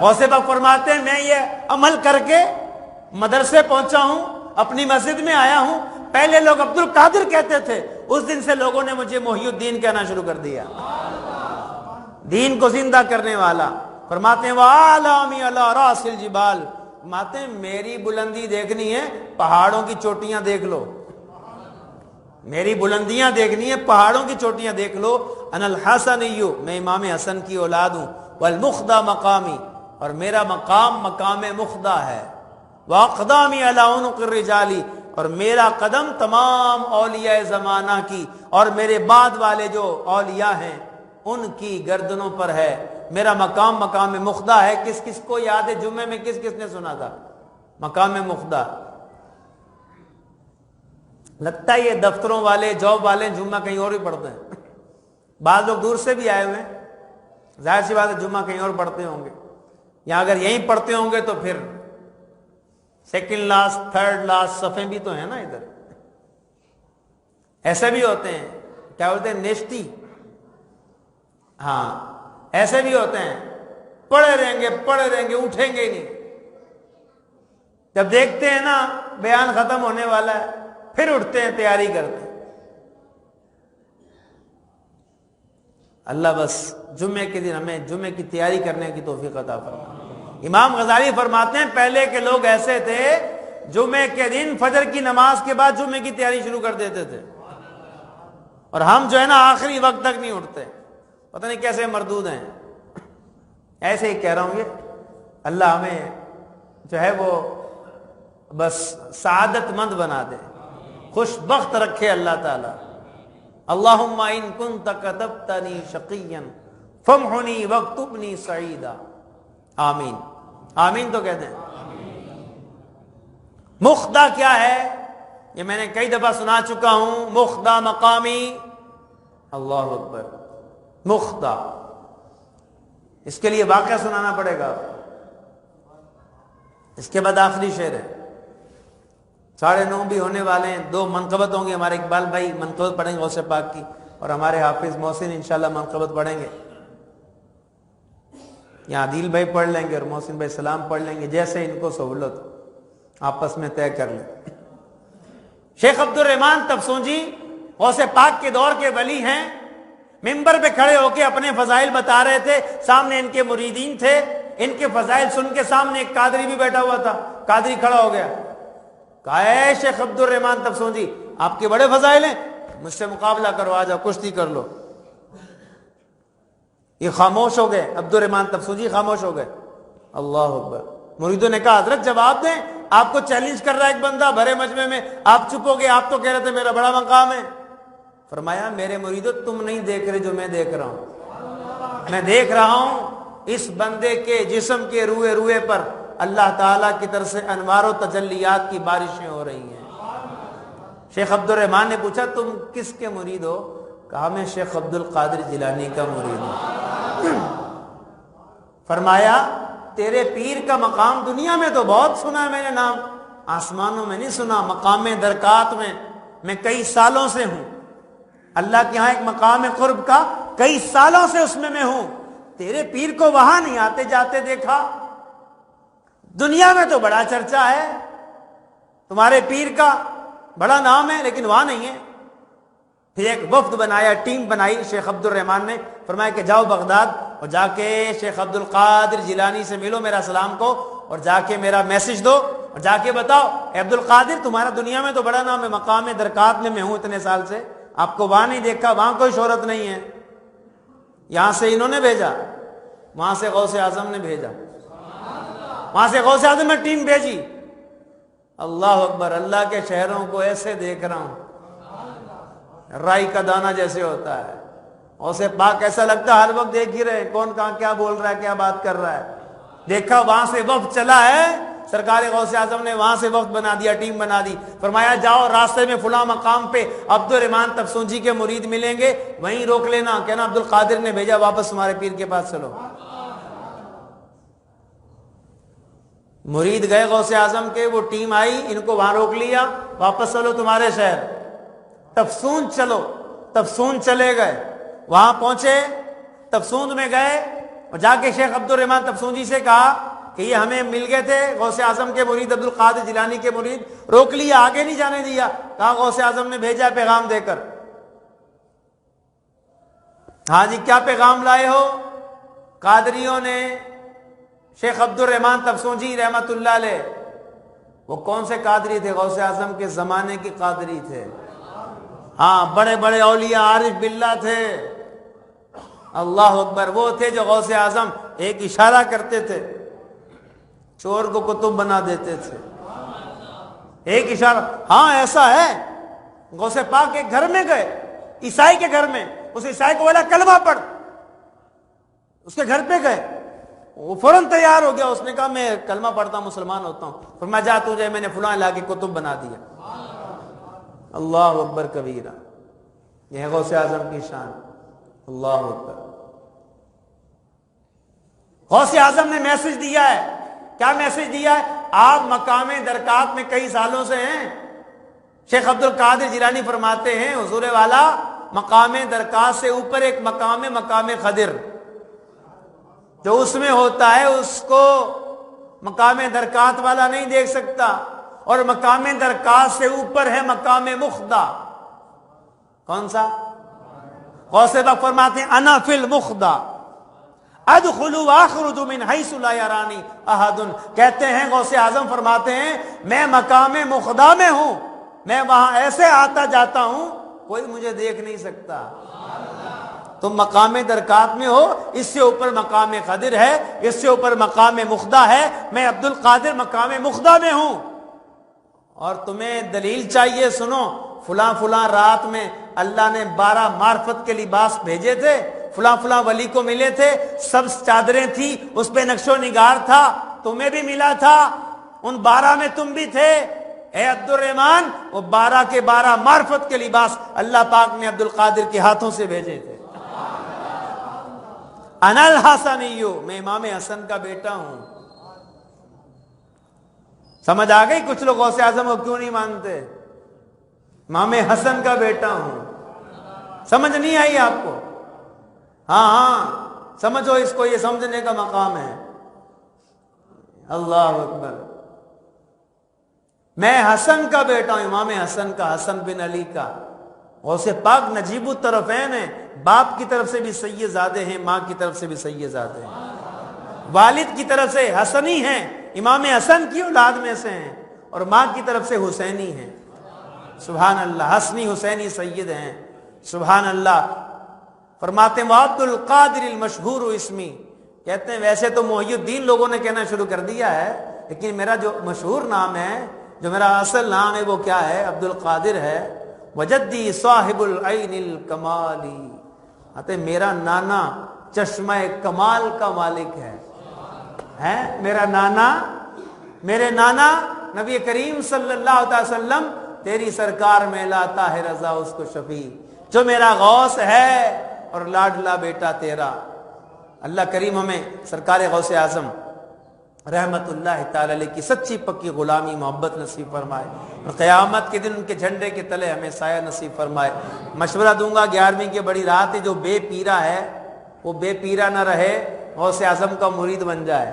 غوث پاک فرماتے ہیں میں یہ عمل کر کے مدرسے پہنچا ہوں، اپنی مسجد میں آیا ہوں، پہلے لوگ عبد القادر کہتے تھے، اس دن سے لوگوں نے مجھے محی الدین کہنا شروع کر دیا، دین کو زندہ کرنے والا۔ فرماتے ہیں وَعَلَامِ عَلَى رَأْسِ الْجِبَالِ، فرماتے ہیں میری بلندی دیکھنی ہے پہاڑوں کی چوٹیاں دیکھ لو، میری بلندیاں دیکھنی ہے پہاڑوں کی چوٹیاں دیکھ لو۔ انا الحسنی، میں امام حسن کی اولاد ہوں، والمخدہ مقامی، اور میرا مقام مقام مخدہ ہے، واقدامی علی عنق الرجالی، اور میرا قدم تمام اولیاء زمانہ کی اور میرے بعد والے جو اولیاء ہیں ان کی گردنوں پر ہے، میرا مقام مقام مخدہ ہے۔ کس کس کو یاد ہے جمعے میں کس کس نے سنا تھا مقام مخدہ؟ لگتا ہے یہ دفتروں والے جاب والے جمعہ کہیں اور ہی پڑھتے ہیں، بعض لوگ دور سے بھی آئے ہوئے ہیں، ظاہر سی بات ہے جمعہ کہیں اور پڑھتے ہوں گے، یا اگر یہیں پڑھتے ہوں گے تو پھر سیکنڈ لاسٹ تھرڈ لاسٹ صفحے بھی تو ہیں نا ادھر، ایسے بھی ہوتے ہیں، کیا بولتے ہیں نیشتی، ہاں ایسے بھی ہوتے ہیں، پڑھے رہیں گے اٹھیں گے ہی نہیں، جب دیکھتے ہیں نا بیان ختم ہونے والا ہے پھر اٹھتے ہیں، تیاری کرتے ہیں۔ اللہ بس جمعے کے دن ہمیں جمعے کی تیاری کرنے کی توفیق عطا فرمائے۔ امام غزالی فرماتے ہیں پہلے کے لوگ ایسے تھے جمعے کے دن فجر کی نماز کے بعد جمعے کی تیاری شروع کر دیتے تھے، اور ہم جو ہے نا آخری وقت تک نہیں اٹھتے، پتہ نہیں کیسے مردود ہیں۔ ایسے ہی کہہ رہا ہوں یہ اللہ ہمیں جو ہے وہ بس سعادت مند بنا دے، خوش بخت رکھے اللہ تعالی۔ اللہم ان کنت کتبتنی شقیا فامحنی واکتبنی سعیدا، آمین، آمین تو کہتے ہیں۔ مخدہ کیا ہے یہ میں نے کئی دفعہ سنا چکا ہوں، مخدہ مقامی، اللہ اکبر، مخدہ، اس کے لیے واقعہ سنانا پڑے گا، اس کے بعد آخری شعر ہے، 9:30 بھی ہونے والے ہیں، 2 منقبت ہوں گے، ہمارے اقبال بھائی منقبت پڑھیں گے غوث پاک کی، اور ہمارے حافظ محسن انشاءاللہ منقبت پڑھیں گے، یہاں عادل بھائی پڑھ لیں گے اور محسن بھائی سلام پڑھ لیں گے، جیسے ان کو سہولت آپس میں طے کر لیں۔ شیخ عبد الرحمن تفسونجی غوث پاک کے دور کے ولی ہیں، ممبر پہ کھڑے ہو کے اپنے فضائل بتا رہے تھے، سامنے ان کے مریدین تھے، ان کے فضائل سن کے سامنے ایک قادری بھی بیٹھا ہوا تھا، قادری کھڑا ہو گیا، کہا اے شیخ عبد الرحمن تفسونجی آپ کے بڑے فضائل ہیں، مجھ سے مقابلہ کرو، آ جاؤ کشتی کر لو۔ یہ خاموش ہو گئے، عبد الرحمن تفسونجی خاموش ہو گئے۔ اللہ اکبر۔ مریدوں نے کہا حضرت جواب دیں، آپ کو چیلنج کر رہا ہے ایک بندہ بھرے مجمع میں، آپ چپ ہو گئے، آپ تو کہہ رہے تھے میرا بڑا مقام ہے۔ فرمایا میرے مریدوں تم نہیں دیکھ رہے جو میں دیکھ رہا ہوں، میں دیکھ رہا ہوں اس بندے کے جسم کے روئے روئے پر اللہ تعالیٰ کی طرف سے انوار و تجلیات کی بارشیں ہو رہی ہیں۔ شیخ عبد الرحمن نے پوچھا تم کس کے مرید ہو؟ کہا میں شیخ عبد القادر جیلانی کا مرید ہوں۔ فرمایا تیرے پیر کا مقام دنیا میں تو بہت سنا ہے میں نے نام، آسمانوں میں نہیں سنا، مقام درکات میں کئی سالوں سے ہوں، اللہ کے ہاں ایک مقام قرب کا کئی سالوں سے اس میں ہوں، تیرے پیر کو وہاں نہیں آتے جاتے دیکھا، دنیا میں تو بڑا چرچا ہے تمہارے پیر کا، بڑا نام ہے، لیکن وہاں نہیں ہے۔ پھر ایک وفد بنایا، ٹیم بنائی شیخ عبد الرحمن نے، فرمایا کہ جاؤ بغداد اور جا کے شیخ عبد القادر جیلانی سے ملو میرا سلام کو، اور جا کے میرا میسج دو، اور جا کے بتاؤ اے عبد القادر تمہارا دنیا میں تو بڑا نام ہے، مقام درکات میں ہوں اتنے سال سے، آپ کو وہاں نہیں دیکھا، وہاں کوئی شہرت نہیں ہے۔ یہاں سے انہوں نے بھیجا، وہاں سے غوث اعظم نے بھیجا، وہاں سے غوث اعظم نے ٹیم بھیجی. اللہ اکبر, اللہ کے شہروں کو ایسے دیکھ رہا ہوں, رائی کا دانہ جیسے ہوتا ہے. غوث پاک ایسا لگتا ہے ہر وقت دیکھ ہی رہے کون کہاں کیا بول رہا ہے, کیا بات کر رہا ہے. دیکھا وہاں سے وفد چلا ہے, سرکار غوث اعظم نے وہاں سے وفد بنا دیا, ٹیم بنا دی. فرمایا جاؤ راستے میں فلاں مقام پہ عبد الرحمن تفسونجی کے مرید ملیں گے, وہیں روک لینا. کہنا عبد القادر نے بھیجا واپس تمہارے پیر کے پاس چلو. مرید گئے غوث اعظم کے, وہ ٹیم آئی, ان کو وہاں روک لیا, واپس چلو تمہارے شہر تفسون چلو. تفسون چلے گئے, وہاں پہنچے, تفسون میں گئے اور جا کے شیخ عبد الرحمن تفسونجی سے کہا کہ یہ ہمیں مل گئے تھے غوث اعظم کے مرید عبد القادر جیلانی کے مرید, روک لیا, آگے نہیں جانے دیا. کہا غوث اعظم نے بھیجا پیغام دے کر. ہاں جی, کیا پیغام لائے ہو؟ قادریوں نے شیخ عبد الرحمن تفسونجی رحمت اللہ علیہ, وہ کون سے قادری تھے؟ غوث اعظم کے زمانے کے قادری تھے. ہاں, بڑے بڑے اولیاء عارف باللہ تھے. اللہ اکبر, وہ تھے جو غوث اعظم ایک اشارہ کرتے تھے, چور کو قطب بنا دیتے تھے. ایک اشارہ. ہاں ایسا ہے, غوث پاک کے گھر میں گئے, عیسائی کے گھر میں, اس عیسائی کو بولا کلمہ پڑھ, اس کے گھر پہ گئے, وہ فوراً تیار ہو گیا. اس نے کہا میں کلمہ پڑھتا ہوں, مسلمان ہوتا ہوں. فرمایا جا تجھے میں نے فلاں علاقے قطب بنا دیا. اللہ اکبر کبیرہ, یہ ہے غوث اعظم کی شان. اللہ اکبر. غوث اعظم نے میسج دیا ہے. کیا میسج دیا ہے؟ آپ مقام درکات میں کئی سالوں سے ہیں. شیخ عبد القادر جیلانی فرماتے ہیں حضور والا مقام درکات سے اوپر ایک مقام خضر, جو اس میں ہوتا ہے اس کو مقام درکات والا نہیں دیکھ سکتا. اور مقام درکات سے اوپر ہے مقام مخدا. کون سا؟ غوث پاک فرماتے ہیں انا فی المخدا ادخل واخرج من حیث لا یرانی احد. کہتے ہیں غوث اعظم فرماتے ہیں میں مقام مخدا میں ہوں, میں وہاں ایسے آتا جاتا ہوں کوئی مجھے دیکھ نہیں سکتا. تم مقام درکات میں ہو, اس سے اوپر مقام خضر ہے, اس سے اوپر مقام مخدا ہے, میں عبد القادر مقام مخدا میں ہوں. اور تمہیں دلیل چاہیے, سنو, فلاں فلاں رات میں اللہ نے 12 معرفت کے لباس بھیجے تھے, فلاں فلاں ولی کو ملے تھے, سب چادریں تھی, اس پہ نقش و نگار تھا, تمہیں بھی ملا تھا, ان 12 میں تم بھی تھے. اے عبد الرحمن, وہ 12 کے 12 معرفت کے لباس اللہ پاک نے عبد القادر کے ہاتھوں سے بھیجے تھے. انا الحسنیو, میں امام حسن کا بیٹا ہوں. سمجھ آ گئی؟ کچھ لوگ غوث اعظم کو کیوں نہیں مانتے؟ امام حسن کا بیٹا ہوں. سمجھ نہیں آئی آپ کو؟ ہاں سمجھو اس کو, یہ سمجھنے کا مقام ہے. اللہ اکبر. میں حسن کا بیٹا ہوں, امام حسن کا, حسن بن علی کا. غوث پاک نجیب الطرفین ہیں, باپ کی طرف سے بھی سید زادے ہیں, ماں کی طرف سے بھی سید زادے ہیں, والد کی طرف سے حسنی ہیں, امام حسن کی اولاد میں سے ہیں, اور ماں کی طرف سے حسینی ہیں. سبحان اللہ, حسنی حسینی سید ہیں. سبحان اللہ. فرماتے ہیں عبد القادر المشہور اسمی. کہتے ہیں ویسے تو محی الدین لوگوں نے کہنا شروع کر دیا ہے, لیکن میرا جو مشہور نام ہے, جو میرا اصل نام ہے, وہ کیا ہے؟ عبد القادر ہے. وجدی صاحب العین الکمالی. آتے میرا نانا چشمہ کمال کا مالک ہے. میرا نانا, میرے نانا نبی کریم صلی اللہ علیہ وسلم تیری سرکار میں لاتا ہے رضا اس کو شفیع, جو میرا غوث ہے اور لاڈلا بیٹا تیرا. اللہ کریم ہمیں سرکار غوث اعظم رحمت اللہ تعالی علیہ کی سچی پکی غلامی محبت نصیب فرمائے, اور قیامت کے دن ان کے جھنڈے کے تلے ہمیں سایہ نصیب فرمائے. مشورہ دوں گا 11ویں کی بڑی رات ہے, جو بے پیرا ہے وہ بے پیرا نہ رہے, غوث اعظم کا مرید بن جائے.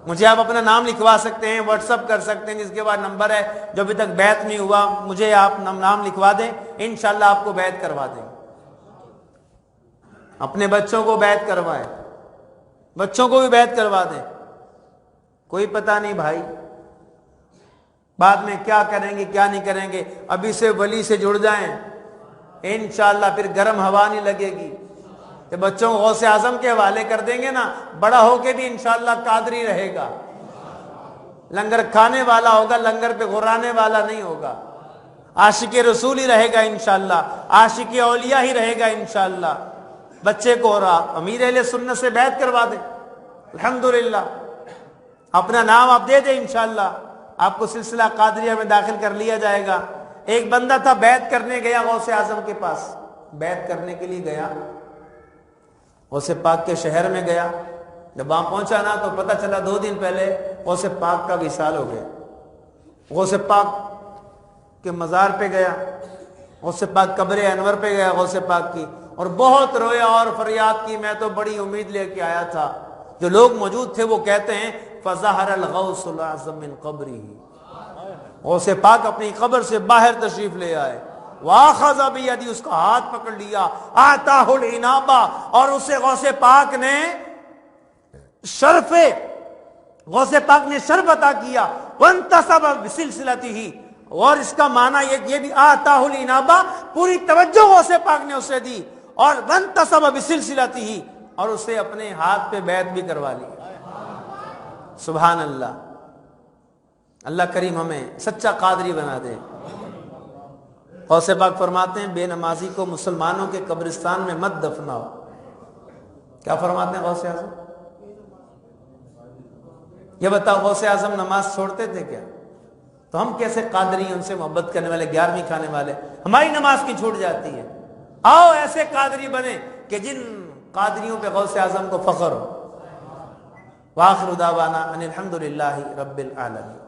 مجھے آپ اپنا نام لکھوا سکتے ہیں, واٹس اپ کر سکتے ہیں, جس کے بعد نمبر ہے, جو ابھی تک بیعت نہیں ہوا مجھے آپ نام لکھوا دیں, انشاءاللہ آپ کو بیعت کروا دیں. اپنے بچوں کو بیعت کروائیں, بچوں کو بھی بیعت کروا دیں. کوئی پتہ نہیں بھائی بعد میں کیا کریں گے کیا نہیں کریں گے. ابھی سے ولی سے جڑ جائیں, انشاءاللہ پھر گرم ہوا نہیں لگے گی. کہ بچوں کو غوث اعظم کے حوالے کر دیں گے نا, بڑا ہو کے بھی انشاءاللہ قادری رہے گا. لنگر کھانے والا ہوگا، لنگر پہ غرانے والا نہیں ہوگا۔ عاشق رسول ہی رہے گا انشاءاللہ، عاشق اولیاء ہی رہے گا انشاءاللہ۔ بچے کو اور امیر اہل سنت سے بیعت کروا دیں، الحمدللہ، اپنا نام آپ دے دیں انشاءاللہ، آپ کو سلسلہ قادریہ میں داخل کر لیا جائے گا۔ ایک بندہ تھا بیعت کرنے گیا غوث اعظم کے پاس، بیعت کرنے کے لیے گیا، غوث پاک کے شہر میں گیا۔ جب وہاں پہنچا نا تو پتہ چلا 2 دن پہلے غوث پاک کا وصال ہو گیا۔ غوث پاک کے مزار پہ گیا، غوث پاک قبر انور پہ گیا غوث پاک کی، اور بہت رویا اور فریاد کی، میں تو بڑی امید لے کے آیا تھا۔ جو لوگ موجود تھے وہ کہتے ہیں فظہر الغوث الاعظم من قبرہ، غوث پاک اپنی قبر سے باہر تشریف لے آئے۔ وَآخَذَ بِيَدِهِ، اس کا ہاتھ پکڑ لیا، آتاہ العنابہ، اور اسے غوث پاک نے شرف عطا کیا، وانتصب بسلسلتہ، اور اس کا معنی یہ بھی آتاہ العنابہ، پوری توجہ غوث پاک نے اسے دی، اور وانتصب بسلسلتہ، اور اسے اپنے ہاتھ پہ بیعت بھی کروا لی۔ سبحان اللہ، اللہ کریم ہمیں سچا قادری بنا دے۔ غوث پاک فرماتے ہیں بے نمازی کو مسلمانوں کے قبرستان میں مت دفناؤ۔ کیا فرماتے ہیں غوث اعظم؟ یہ بتاؤ غوث اعظم نماز چھوڑتے تھے کیا؟ تو ہم کیسے قادری ان سے محبت کرنے والے، 11ویں کھانے والے، ہماری نماز کی چھوٹ جاتی ہے؟ آؤ ایسے قادری بنے کہ جن قادریوں پہ غوث اعظم کو فخر ہو۔ وآخر دعوانا ان الحمدللہ رب العالمین۔